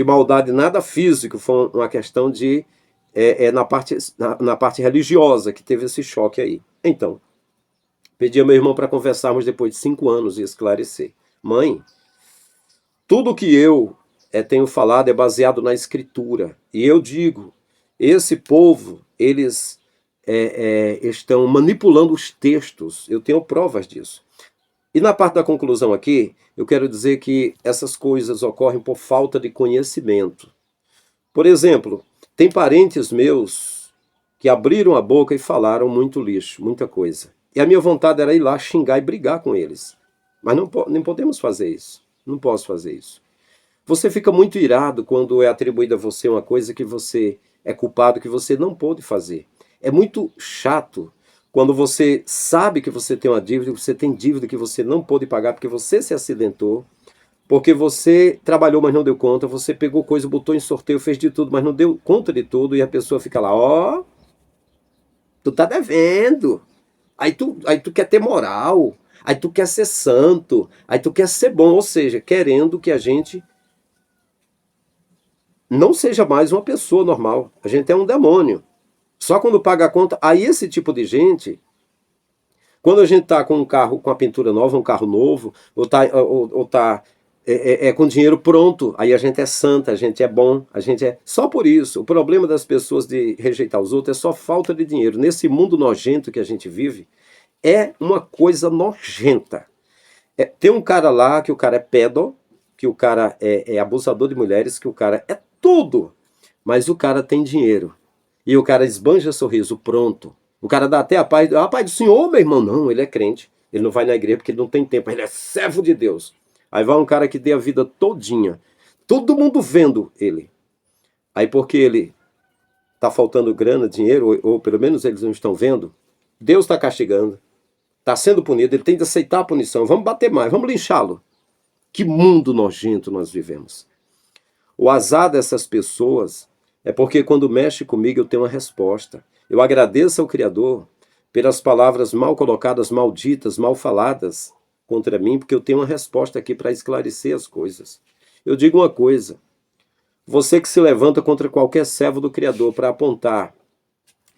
maldade nada físico, foi uma questão de na parte religiosa que teve esse choque aí. Então, pedi ao meu irmão para conversarmos depois de 5 anos e esclarecer. Mãe, tudo que eu tenho falado é baseado na escritura. E eu digo, esse povo, eles estão manipulando os textos. Eu tenho provas disso. E na parte da conclusão aqui, eu quero dizer que essas coisas ocorrem por falta de conhecimento. Por exemplo, tem parentes meus que abriram a boca e falaram muito lixo, muita coisa. E a minha vontade era ir lá xingar e brigar com eles. Mas não podemos fazer isso. Não posso fazer isso. Você fica muito irado quando é atribuída a você uma coisa que você é culpado, que você não pôde fazer. É muito chato quando você sabe que você tem uma dívida, que você tem dívida que você não pôde pagar porque você se acidentou, porque você trabalhou, mas não deu conta, você pegou coisa, botou em sorteio, fez de tudo, mas não deu conta de tudo, e a pessoa fica lá, ó, tu tá devendo. Aí tu quer ter moral, aí tu quer ser santo, aí tu quer ser bom, ou seja, querendo que a gente não seja mais uma pessoa normal. A gente é um demônio. Só quando paga a conta, aí esse tipo de gente, quando a gente tá com um carro, com a pintura nova, um carro novo, ou tá com dinheiro pronto, aí a gente é santa, a gente é bom, a gente é... Só por isso, o problema das pessoas de rejeitar os outros é só falta de dinheiro. Nesse mundo nojento que a gente vive, é uma coisa nojenta. Tem um cara lá, que o cara é pedo, que o cara é abusador de mulheres, que o cara é tudo, mas o cara tem dinheiro. E o cara esbanja sorriso, pronto. O cara dá até a paz do Senhor, meu irmão. Não, ele é crente. Ele não vai na igreja porque ele não tem tempo. Ele é servo de Deus. Aí vai um cara que dê a vida todinha. Todo mundo vendo ele. Aí porque ele tá faltando grana, dinheiro, ou pelo menos eles não estão vendo, Deus está castigando. Está sendo punido. Ele tem de aceitar a punição. Vamos bater mais, vamos linchá-lo. Que mundo nojento nós vivemos. O azar dessas pessoas é porque quando mexe comigo eu tenho uma resposta. Eu agradeço ao Criador pelas palavras mal colocadas, malditas, mal faladas contra mim, porque eu tenho uma resposta aqui para esclarecer as coisas. Eu digo uma coisa: você que se levanta contra qualquer servo do Criador para apontar,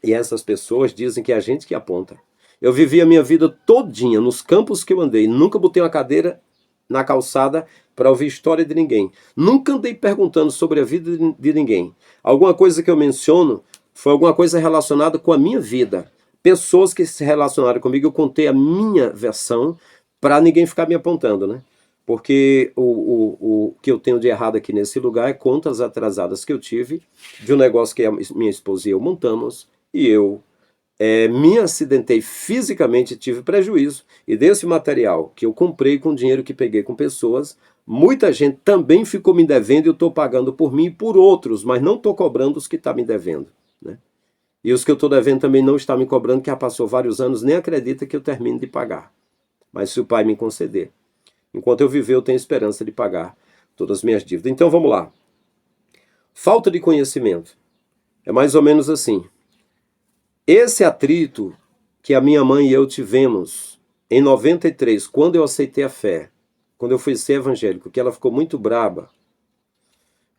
e essas pessoas dizem que é a gente que aponta. Eu vivi a minha vida todinha nos campos que eu andei, nunca botei uma cadeira na calçada para ouvir história de ninguém. Nunca andei perguntando sobre a vida de ninguém. Alguma coisa que eu menciono foi alguma coisa relacionada com a minha vida. Pessoas que se relacionaram comigo, eu contei a minha versão para ninguém ficar me apontando, né? Porque o que eu tenho de errado aqui nesse lugar é contas atrasadas que eu tive de um negócio que a minha esposa e eu montamos, e eu me acidentei fisicamente, tive prejuízo, e desse material que eu comprei com dinheiro que peguei com pessoas, muita gente também ficou me devendo e eu estou pagando por mim e por outros, mas não estou cobrando os que estão me devendo, né? E os que eu estou devendo também não estão me cobrando, que já passou vários anos, nem acredita que eu termine de pagar. Mas se o Pai me conceder, enquanto eu viver, eu tenho esperança de pagar todas as minhas dívidas. Então vamos lá. Falta de conhecimento. É mais ou menos assim. Esse atrito que a minha mãe e eu tivemos em 93, quando eu aceitei a fé, quando eu fui ser evangélico, que ela ficou muito braba,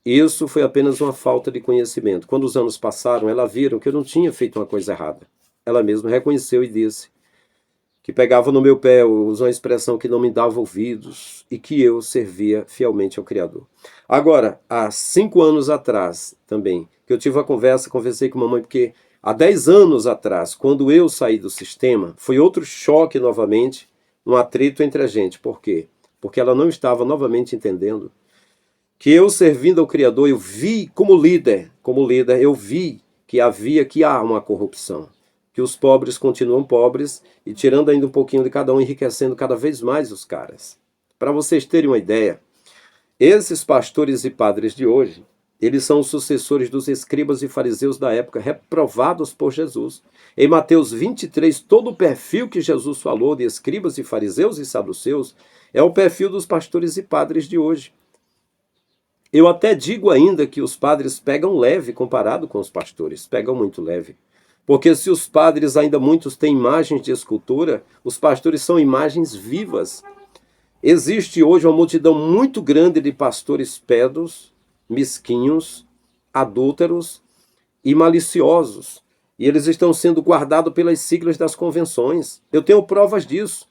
isso foi apenas uma falta de conhecimento. Quando os anos passaram, ela viram que eu não tinha feito uma coisa errada. Ela mesma reconheceu e disse que pegava no meu pé, usou uma expressão que não me dava ouvidos e que eu servia fielmente ao Criador. Agora, há 5 anos atrás também, que eu tive uma conversa, conversei com a mamãe, porque há 10 anos atrás, quando eu saí do sistema, foi outro choque novamente, um atrito entre a gente. Por quê? Porque ela não estava novamente entendendo que eu servindo ao Criador, eu vi como líder, eu vi que há uma corrupção, que os pobres continuam pobres e tirando ainda um pouquinho de cada um, enriquecendo cada vez mais os caras. Para vocês terem uma ideia, esses pastores e padres de hoje, eles são os sucessores dos escribas e fariseus da época, reprovados por Jesus. Em Mateus 23, todo o perfil que Jesus falou de escribas e fariseus e saduceus é o perfil dos pastores e padres de hoje. Eu até digo ainda que os padres pegam leve comparado com os pastores, pegam muito leve. Porque se os padres ainda muitos têm imagens de escultura, os pastores são imagens vivas. Existe hoje uma multidão muito grande de pastores pedos, mesquinhos, adúlteros e maliciosos. E eles estão sendo guardados pelas siglas das convenções. Eu tenho provas disso.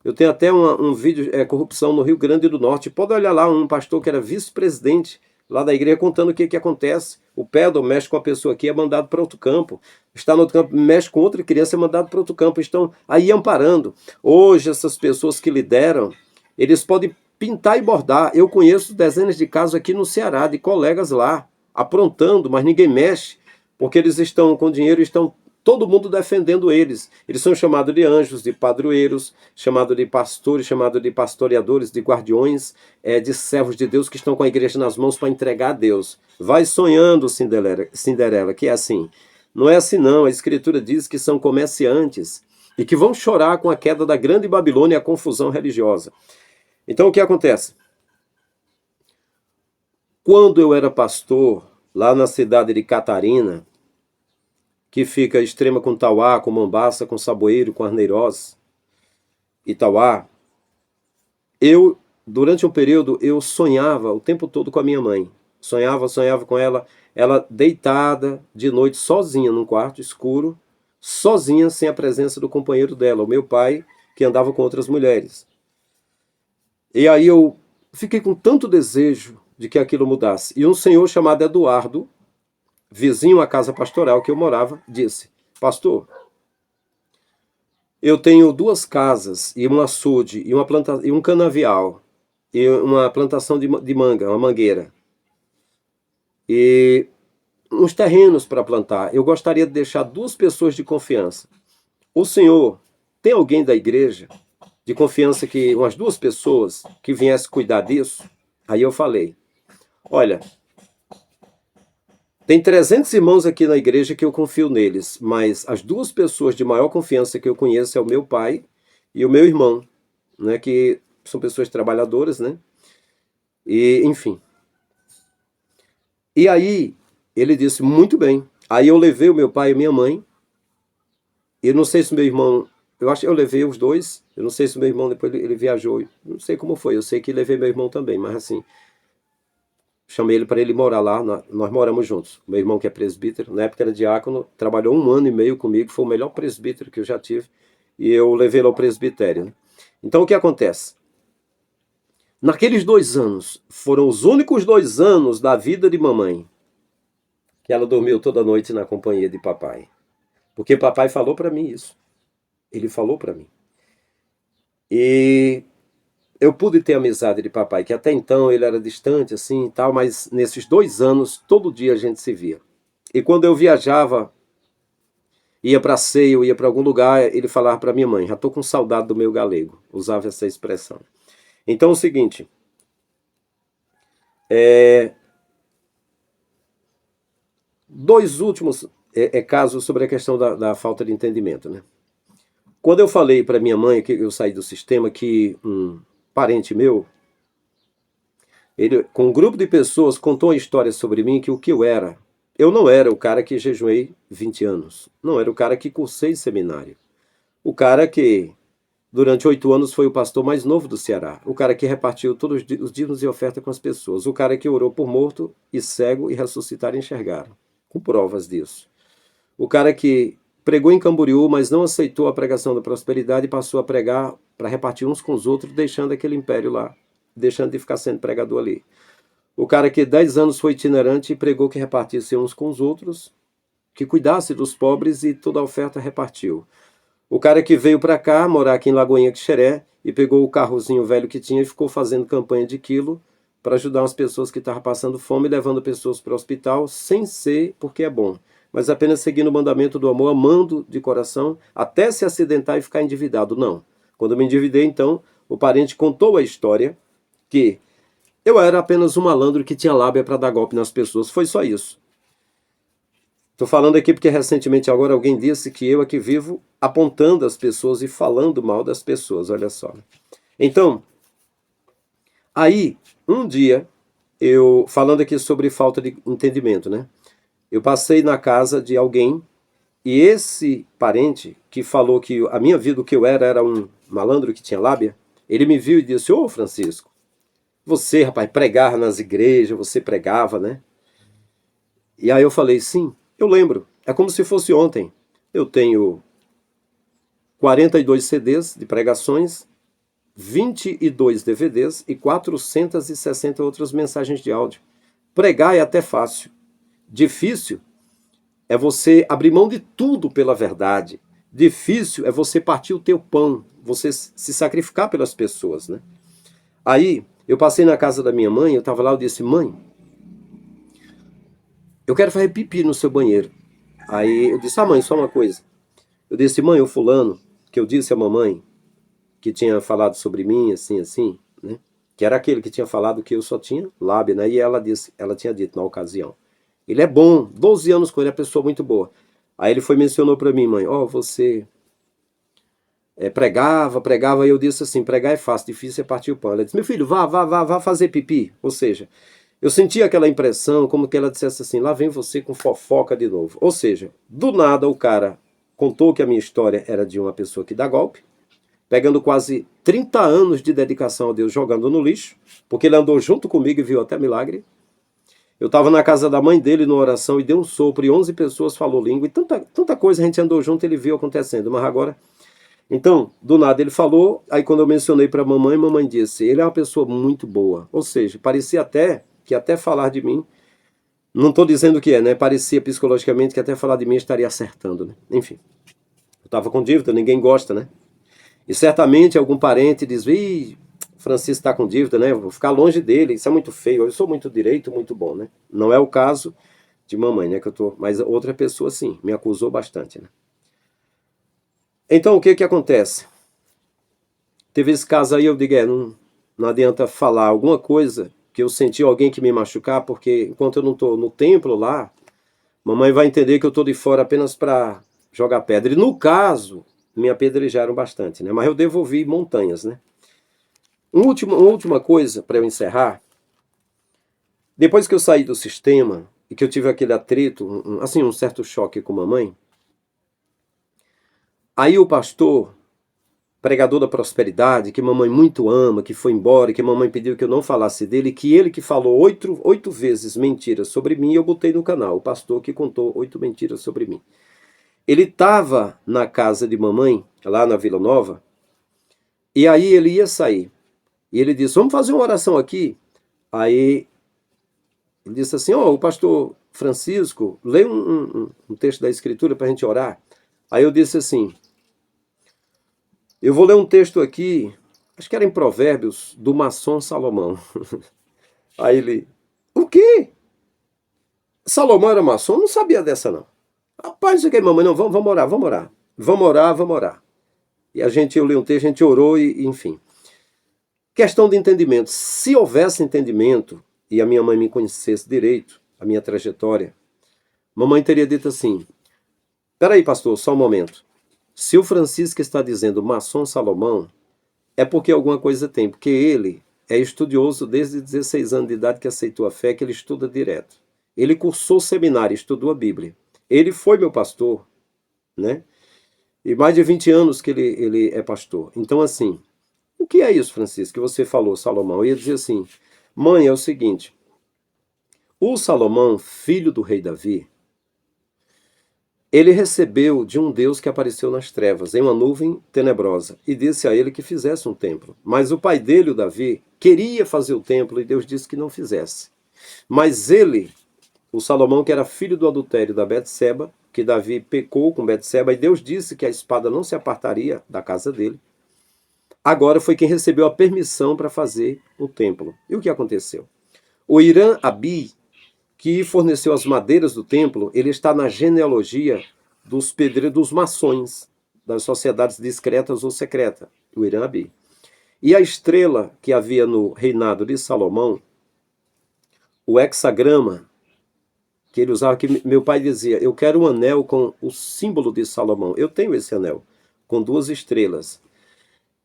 Eu tenho até um vídeo, corrupção no Rio Grande do Norte. Pode olhar lá, um pastor que era vice-presidente lá da igreja contando o que acontece. O pedo mexe com a pessoa aqui, é mandado para outro campo. Está no outro campo, mexe com outra criança, é mandado para outro campo. Estão aí amparando. Hoje, essas pessoas que lideram, eles podem pintar e bordar. Eu conheço dezenas de casos aqui no Ceará, de colegas lá, aprontando, mas ninguém mexe, porque eles estão com dinheiro e estão todo mundo defendendo eles. Eles são chamados de anjos, de padroeiros, chamados de pastores, chamados de pastoreadores, de guardiões, de servos de Deus que estão com a igreja nas mãos para entregar a Deus. Vai sonhando, Cinderela, que é assim. Não é assim não, a Escritura diz que são comerciantes e que vão chorar com a queda da grande Babilônia e a confusão religiosa. Então o que acontece? Quando eu era pastor, lá na cidade de Catarina, que fica extrema com Tauá, com Mombaça, com Saboeiro, com Arneiroz, Itauá, durante um período, eu sonhava o tempo todo com a minha mãe. Sonhava com ela deitada de noite, sozinha, num quarto escuro, sozinha, sem a presença do companheiro dela, o meu pai, que andava com outras mulheres. E aí eu fiquei com tanto desejo de que aquilo mudasse. E um senhor chamado Eduardo, vizinho à casa pastoral que eu morava, disse: pastor, eu tenho 2 casas e um açude e um canavial e uma plantação de manga, uma mangueira e uns terrenos para plantar. Eu gostaria de deixar 2 pessoas de confiança. O senhor tem alguém da igreja de confiança, que umas 2 pessoas que viessem cuidar disso? Aí eu falei: olha, tem 300 irmãos aqui na igreja que eu confio neles, mas as 2 pessoas de maior confiança que eu conheço é o meu pai e o meu irmão, né, que são pessoas trabalhadoras, né? E, enfim. E aí ele disse: muito bem. Aí eu levei o meu pai e minha mãe. Eu não sei se meu irmão, eu acho que eu levei os dois, eu não sei se o meu irmão depois ele viajou, não sei como foi, eu sei que levei meu irmão também, mas assim, chamei ele para ele morar lá, nós moramos juntos. Meu irmão que é presbítero, na época era diácono, trabalhou 1 ano e meio comigo, foi o melhor presbítero que eu já tive, e eu levei ele ao presbitério, né? Então o que acontece? Naqueles 2 anos, foram os únicos 2 anos da vida de mamãe que ela dormiu toda noite na companhia de papai. Porque papai falou para mim isso. Ele falou para mim. E eu pude ter amizade de papai, que até então ele era distante assim e tal, mas nesses 2 anos, todo dia a gente se via. E quando eu viajava, ia para ceia, ia para algum lugar, ele falava para minha mãe, já estou com saudade do meu galego. Usava essa expressão. Então é o seguinte, dois últimos casos sobre a questão da falta de entendimento, né? Quando eu falei para minha mãe que eu saí do sistema, que um parente meu, ele, com um grupo de pessoas, contou uma história sobre mim, que o que eu era. Eu não era o cara que jejuei 20 anos. Não era o cara que cursei seminário. O cara que, durante 8 anos, foi o pastor mais novo do Ceará. O cara que repartiu todos os dízimos e oferta com as pessoas. O cara que orou por morto e cego e ressuscitaram e enxergaram. Com provas disso. O cara que pregou em Camboriú, mas não aceitou a pregação da prosperidade e passou a pregar para repartir uns com os outros, deixando aquele império lá, deixando de ficar sendo pregador ali. O cara que 10 anos foi itinerante e pregou que repartisse uns com os outros, que cuidasse dos pobres e toda a oferta repartiu. O cara que veio para cá, morar aqui em Lagoinha de Xeré, e pegou o carrozinho velho que tinha e ficou fazendo campanha de quilo para ajudar as pessoas que estavam passando fome, levando pessoas para o hospital, sem ser porque é bom, mas apenas seguindo o mandamento do amor, amando de coração, até se acidentar e ficar endividado. Não. Quando eu me endividei, então, o parente contou a história que eu era apenas um malandro que tinha lábia para dar golpe nas pessoas. Foi só isso. Estou falando aqui porque recentemente agora alguém disse que eu aqui vivo apontando as pessoas e falando mal das pessoas, olha só. Então, aí, um dia, eu falando aqui sobre falta de entendimento, né? Eu passei na casa de alguém e esse parente que falou que a minha vida, o que eu era um malandro que tinha lábia, ele me viu e disse, ô Francisco, você, rapaz, pregava nas igrejas, você pregava, né? E aí eu falei, sim, eu lembro. É como se fosse ontem. Eu tenho 42 CDs de pregações, 22 DVDs e 460 outras mensagens de áudio. Pregar é até fácil. Difícil é você abrir mão de tudo pela verdade. Difícil é você partir o teu pão, você se sacrificar pelas pessoas, né? Aí, eu passei na casa da minha mãe, eu estava lá, eu disse, mãe, eu quero fazer pipi no seu banheiro. Aí eu disse, mãe, só uma coisa. Eu disse, mãe, o fulano, que eu disse à mamãe, que tinha falado sobre mim, assim, assim, né? Que era aquele que tinha falado que eu só tinha lábia, né? E ela disse, ela tinha dito na ocasião. Ele é bom, 12 anos com ele, é uma pessoa muito boa. Aí ele foi mencionou para mim, mãe, você pregava, e eu disse assim, pregar é fácil, difícil é partir o pão. Ela disse, meu filho, vá fazer pipi. Ou seja, eu senti aquela impressão, como que ela dissesse assim, lá vem você com fofoca de novo. Ou seja, do nada o cara contou que a minha história era de uma pessoa que dá golpe, pegando quase 30 anos de dedicação a Deus, jogando no lixo, porque ele andou junto comigo e viu até milagre. Eu estava na casa da mãe dele numa oração e deu um sopro e 11 pessoas falou língua e tanta coisa a gente andou junto e ele viu acontecendo, mas agora... Então, do nada ele falou, aí quando eu mencionei para a mamãe disse, ele é uma pessoa muito boa, ou seja, parecia até que até falar de mim, não estou dizendo que é, né? Parecia psicologicamente que até falar de mim estaria acertando, né? Enfim, eu estava com dívida, ninguém gosta, né? E certamente algum parente diz, ih, Francisco está com dívida, né? Vou ficar longe dele, isso é muito feio, eu sou muito direito, muito bom, né? Não é o caso de mamãe, né? Que eu tô, mas outra pessoa sim, me acusou bastante, né? Então o que que acontece? Teve esse caso aí, eu digo, não adianta falar alguma coisa que eu senti alguém que me machucar, porque enquanto eu não estou no templo lá, mamãe vai entender que eu estou de fora apenas para jogar pedra. E no caso, me apedrejaram bastante, né? Mas eu devolvi montanhas, né? Uma última coisa para eu encerrar. Depois que eu saí do sistema e que eu tive aquele atrito, assim, um certo choque com mamãe, aí o pastor pregador da prosperidade, que mamãe muito ama, que foi embora, que mamãe pediu que eu não falasse dele, que ele que falou oito vezes mentiras sobre mim, eu botei no canal, o pastor que contou 8 mentiras sobre mim. Ele estava na casa de mamãe, lá na Vila Nova, e aí ele ia sair. E ele disse, vamos fazer uma oração aqui? Aí ele disse assim, o pastor Francisco, lê um texto da Escritura para a gente orar. Aí eu disse assim, eu vou ler um texto aqui, acho que era em Provérbios, do maçom Salomão. Aí ele, o quê? Salomão era maçom? Não sabia dessa não. Rapaz, isso aqui, mamãe, não, vamos orar, vamos orar. Vamos orar, vamos orar. E eu li um texto, a gente orou e enfim. Questão de entendimento. Se houvesse entendimento, e a minha mãe me conhecesse direito, a minha trajetória, mamãe teria dito assim, peraí, pastor, só um momento. Se o Francisco está dizendo maçom Salomão, é porque alguma coisa tem, porque ele é estudioso desde 16 anos de idade que aceitou a fé, que ele estuda direto. Ele cursou seminário, estudou a Bíblia. Ele foi meu pastor, né? E mais de 20 anos que ele é pastor. Então, assim, o que é isso, Francisco, que você falou, Salomão? Eu ia dizer assim, mãe, é o seguinte, o Salomão, filho do rei Davi, ele recebeu de um Deus que apareceu nas trevas, em uma nuvem tenebrosa, e disse a ele que fizesse um templo. Mas o pai dele, o Davi, queria fazer o templo e Deus disse que não fizesse. Mas ele, o Salomão, que era filho do adultério da Betseba, que Davi pecou com Betseba, e Deus disse que a espada não se apartaria da casa dele, agora foi quem recebeu a permissão para fazer o templo. E o que aconteceu? O Irã-Abi, que forneceu as madeiras do templo, ele está na genealogia dos pedreiros, dos maçons, das sociedades discretas ou secretas, o Irã-Abi. E a estrela que havia no reinado de Salomão, o hexagrama, que ele usava, que meu pai dizia, eu quero um anel com o símbolo de Salomão. Eu tenho esse anel, com 2 estrelas.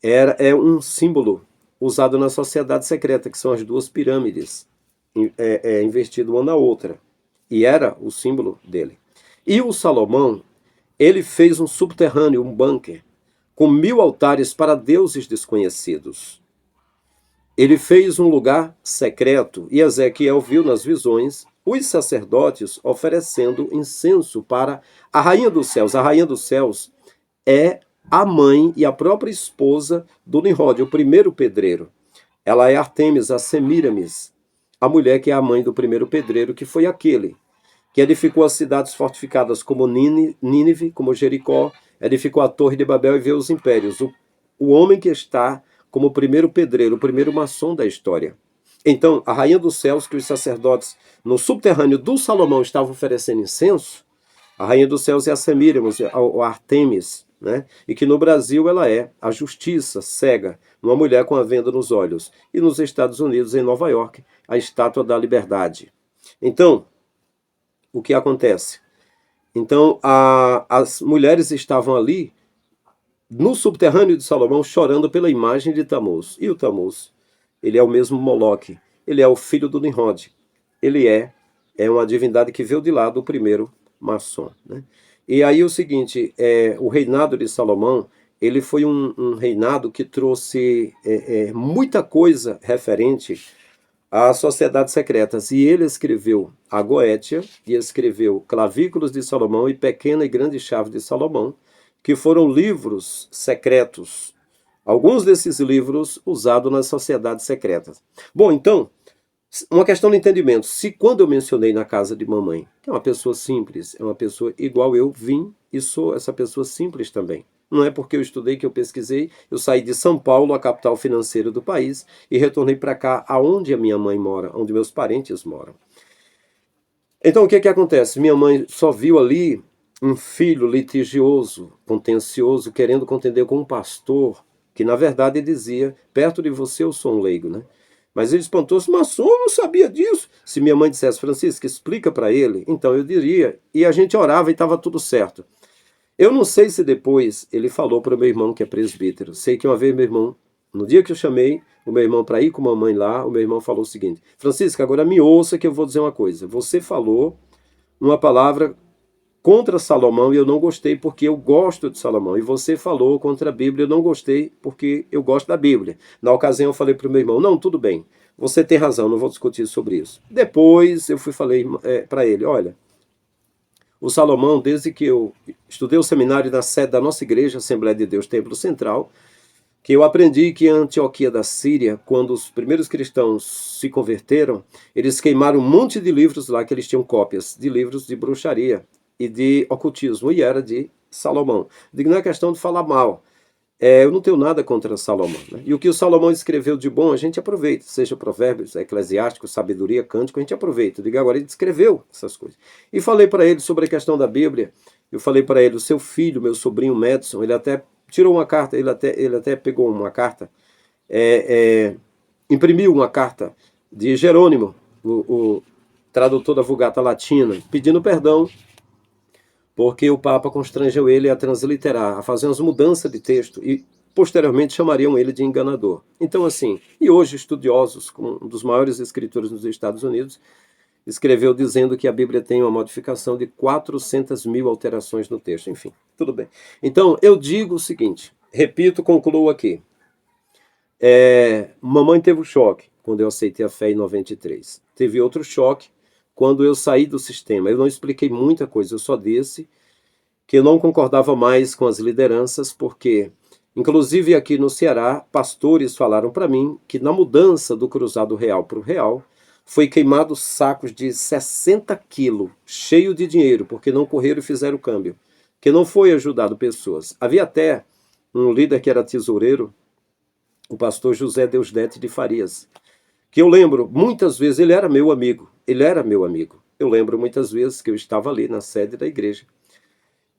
É um símbolo usado na sociedade secreta, que são as 2 pirâmides, investido uma na outra. E era o símbolo dele. E o Salomão, ele fez um subterrâneo, um bunker, com 1000 altares para deuses desconhecidos. Ele fez um lugar secreto, e Ezequiel viu nas visões os sacerdotes oferecendo incenso para a Rainha dos Céus. A Rainha dos Céus é a mãe e a própria esposa do Nimrod, o primeiro pedreiro. Ela é Artemis, a Semíramis, a mulher que é a mãe do primeiro pedreiro, que foi aquele que edificou as cidades fortificadas como Nínive, como Jericó, edificou a Torre de Babel e veio os impérios. O homem que está como o primeiro pedreiro, o primeiro maçom da história. Então, a Rainha dos Céus, que os sacerdotes no subterrâneo do Salomão estavam oferecendo incenso, a Rainha dos Céus é a Semíramis, a Artemis, né? E que no Brasil ela é a justiça cega, uma mulher com a venda nos olhos. E nos Estados Unidos, em Nova York, a estátua da liberdade. Então, o que acontece? Então, as mulheres estavam ali, no subterrâneo de Salomão, chorando pela imagem de Tamuz. E o Tamuz, ele é o mesmo Moloque, ele é o filho do Nimrod. Ele é uma divindade que veio de lá do primeiro maçom, né? E aí o seguinte, o reinado de Salomão, ele foi um reinado que trouxe muita coisa referente às sociedades secretas. E ele escreveu a Goétia, e escreveu Clavículos de Salomão e Pequena e Grande Chave de Salomão, que foram livros secretos. Alguns desses livros usados nas sociedades secretas. Bom, então, uma questão de entendimento. Se quando eu mencionei na casa de mamãe, que é uma pessoa simples, é uma pessoa igual eu, vim e sou essa pessoa simples também. Não é porque eu estudei, que eu pesquisei, eu saí de São Paulo, a capital financeira do país, e retornei para cá, aonde a minha mãe mora, onde meus parentes moram. Então, o que acontece? Minha mãe só viu ali um filho litigioso, contencioso, querendo contender com um pastor, que na verdade dizia, perto de você eu sou um leigo, né? Mas ele espantou-se, maçom, eu não sabia disso. Se minha mãe dissesse, Francisco, explica para ele, então eu diria. E a gente orava e estava tudo certo. Eu não sei se depois ele falou para o meu irmão que é presbítero. Sei que uma vez meu irmão, no dia que eu chamei o meu irmão para ir com a mamãe lá, o meu irmão falou o seguinte, Francisco, agora me ouça que eu vou dizer uma coisa. Você falou uma palavra contra Salomão e eu não gostei porque eu gosto de Salomão. E você falou contra a Bíblia, eu não gostei porque eu gosto da Bíblia. Na ocasião eu falei para o meu irmão, não, tudo bem, você tem razão, não vou discutir sobre isso. Depois eu falei para ele, olha, o Salomão, desde que eu estudei o seminário na sede da nossa igreja, Assembleia de Deus Templo Central, que eu aprendi que em Antioquia da Síria, quando os primeiros cristãos se converteram, eles queimaram um monte de livros lá, que eles tinham cópias de livros de bruxaria e de ocultismo, e era de Salomão. Digo, não é questão de falar mal, eu não tenho nada contra Salomão, né? E o que o Salomão escreveu de bom, a gente aproveita, seja Provérbios, Eclesiástico, Sabedoria, Cântico, a gente aproveita. Digo, agora ele escreveu essas coisas. E falei para ele sobre a questão da Bíblia, eu falei para ele, o seu filho, meu sobrinho Madison, ele até tirou uma carta, ele até pegou uma carta, imprimiu uma carta de Jerônimo, o tradutor da Vulgata Latina, pedindo perdão, porque o Papa constrangeu ele a transliterar, a fazer umas mudanças de texto e posteriormente chamariam ele de enganador. Então, assim, e hoje estudiosos, como um dos maiores escritores nos Estados Unidos, escreveu dizendo que a Bíblia tem uma modificação de 400.000 alterações no texto. Enfim, tudo bem. Então, eu digo o seguinte, repito, concluo aqui. Mamãe teve um choque quando eu aceitei a fé em 93. Teve outro choque quando eu saí do sistema. Eu não expliquei muita coisa, eu só disse que eu não concordava mais com as lideranças, porque, inclusive aqui no Ceará, pastores falaram para mim que na mudança do cruzado real para o real, foi queimado sacos de 60 quilos, cheio de dinheiro, porque não correram e fizeram o câmbio, que não foi ajudado pessoas. Havia até um líder que era tesoureiro, o pastor José Deusdete de Farias, que eu lembro, muitas vezes, ele era meu amigo. Eu lembro muitas vezes que eu estava ali na sede da igreja.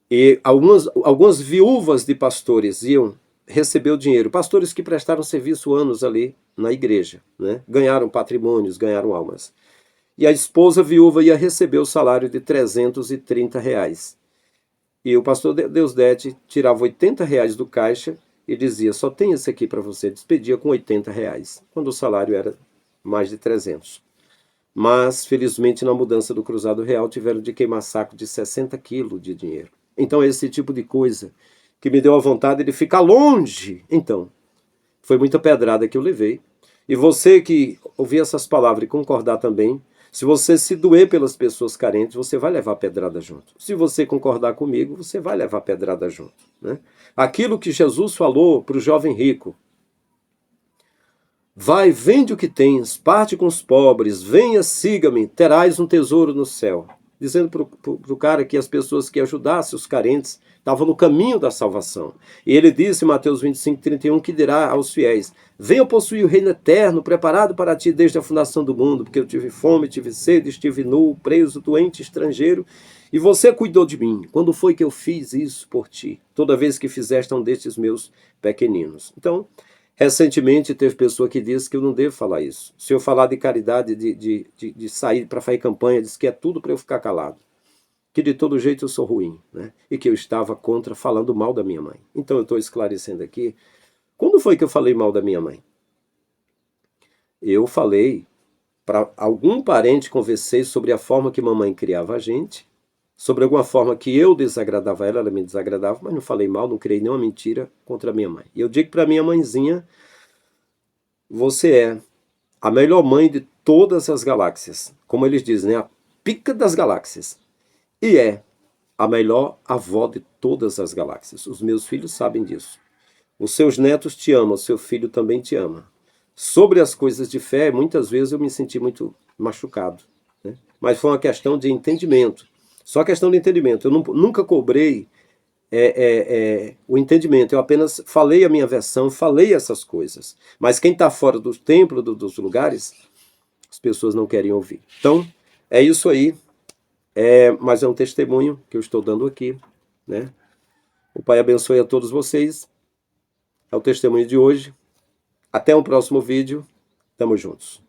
E algumas viúvas de pastores iam receber o dinheiro. Pastores que prestaram serviço anos ali na igreja, né? Ganharam patrimônios, ganharam almas. E a esposa viúva ia receber o salário de R$ 330. E o pastor Deusdete tirava R$ 80 do caixa e dizia, só tem esse aqui para você. Despedia com R$ 80, quando o salário era mais de 300. Mas, felizmente, na mudança do cruzado real, tiveram de queimar saco de 60 quilos de dinheiro. Então, esse tipo de coisa que me deu a vontade de ficar longe. Então, foi muita pedrada que eu levei. E você que ouvir essas palavras e concordar também, se você se doer pelas pessoas carentes, você vai levar pedrada junto. Se você concordar comigo, você vai levar pedrada junto, né? Aquilo que Jesus falou para o jovem rico, vai, vende o que tens, parte com os pobres, venha, siga-me, terás um tesouro no céu. Dizendo para o cara que as pessoas que ajudassem os carentes estavam no caminho da salvação. E ele disse em Mateus 25:31 que dirá aos fiéis, venha possuir o reino eterno, preparado para ti desde a fundação do mundo, porque eu tive fome, tive sede, estive nu, preso, doente, estrangeiro, e você cuidou de mim. Quando foi que eu fiz isso por ti? Toda vez que fizeste um destes meus pequeninos. Então, recentemente teve pessoa que disse que eu não devo falar isso. Se eu falar de caridade, de sair para fazer campanha, diz que é tudo para eu ficar calado. Que de todo jeito eu sou ruim, né? E que eu estava contra falando mal da minha mãe. Então eu estou esclarecendo aqui. Quando foi que eu falei mal da minha mãe? Eu falei para algum parente, conversei sobre a forma que mamãe criava a gente, sobre alguma forma que eu desagradava ela, ela me desagradava, mas não falei mal, não criei nenhuma mentira contra a minha mãe. E eu digo para minha mãezinha, você é a melhor mãe de todas as galáxias. Como eles dizem, né? A pica das galáxias. E é a melhor avó de todas as galáxias. Os meus filhos sabem disso. Os seus netos te amam, o seu filho também te ama. Sobre as coisas de fé, muitas vezes eu me senti muito machucado, né? Mas foi uma questão de entendimento. Só questão de entendimento. Eu nunca cobrei o entendimento. Eu apenas falei a minha versão, falei essas coisas. Mas quem está fora do templo, dos lugares, as pessoas não querem ouvir. Então, é isso aí. Mas é um testemunho que eu estou dando aqui, né? O Pai abençoe a todos vocês. É o testemunho de hoje. Até o próximo vídeo. Tamo juntos.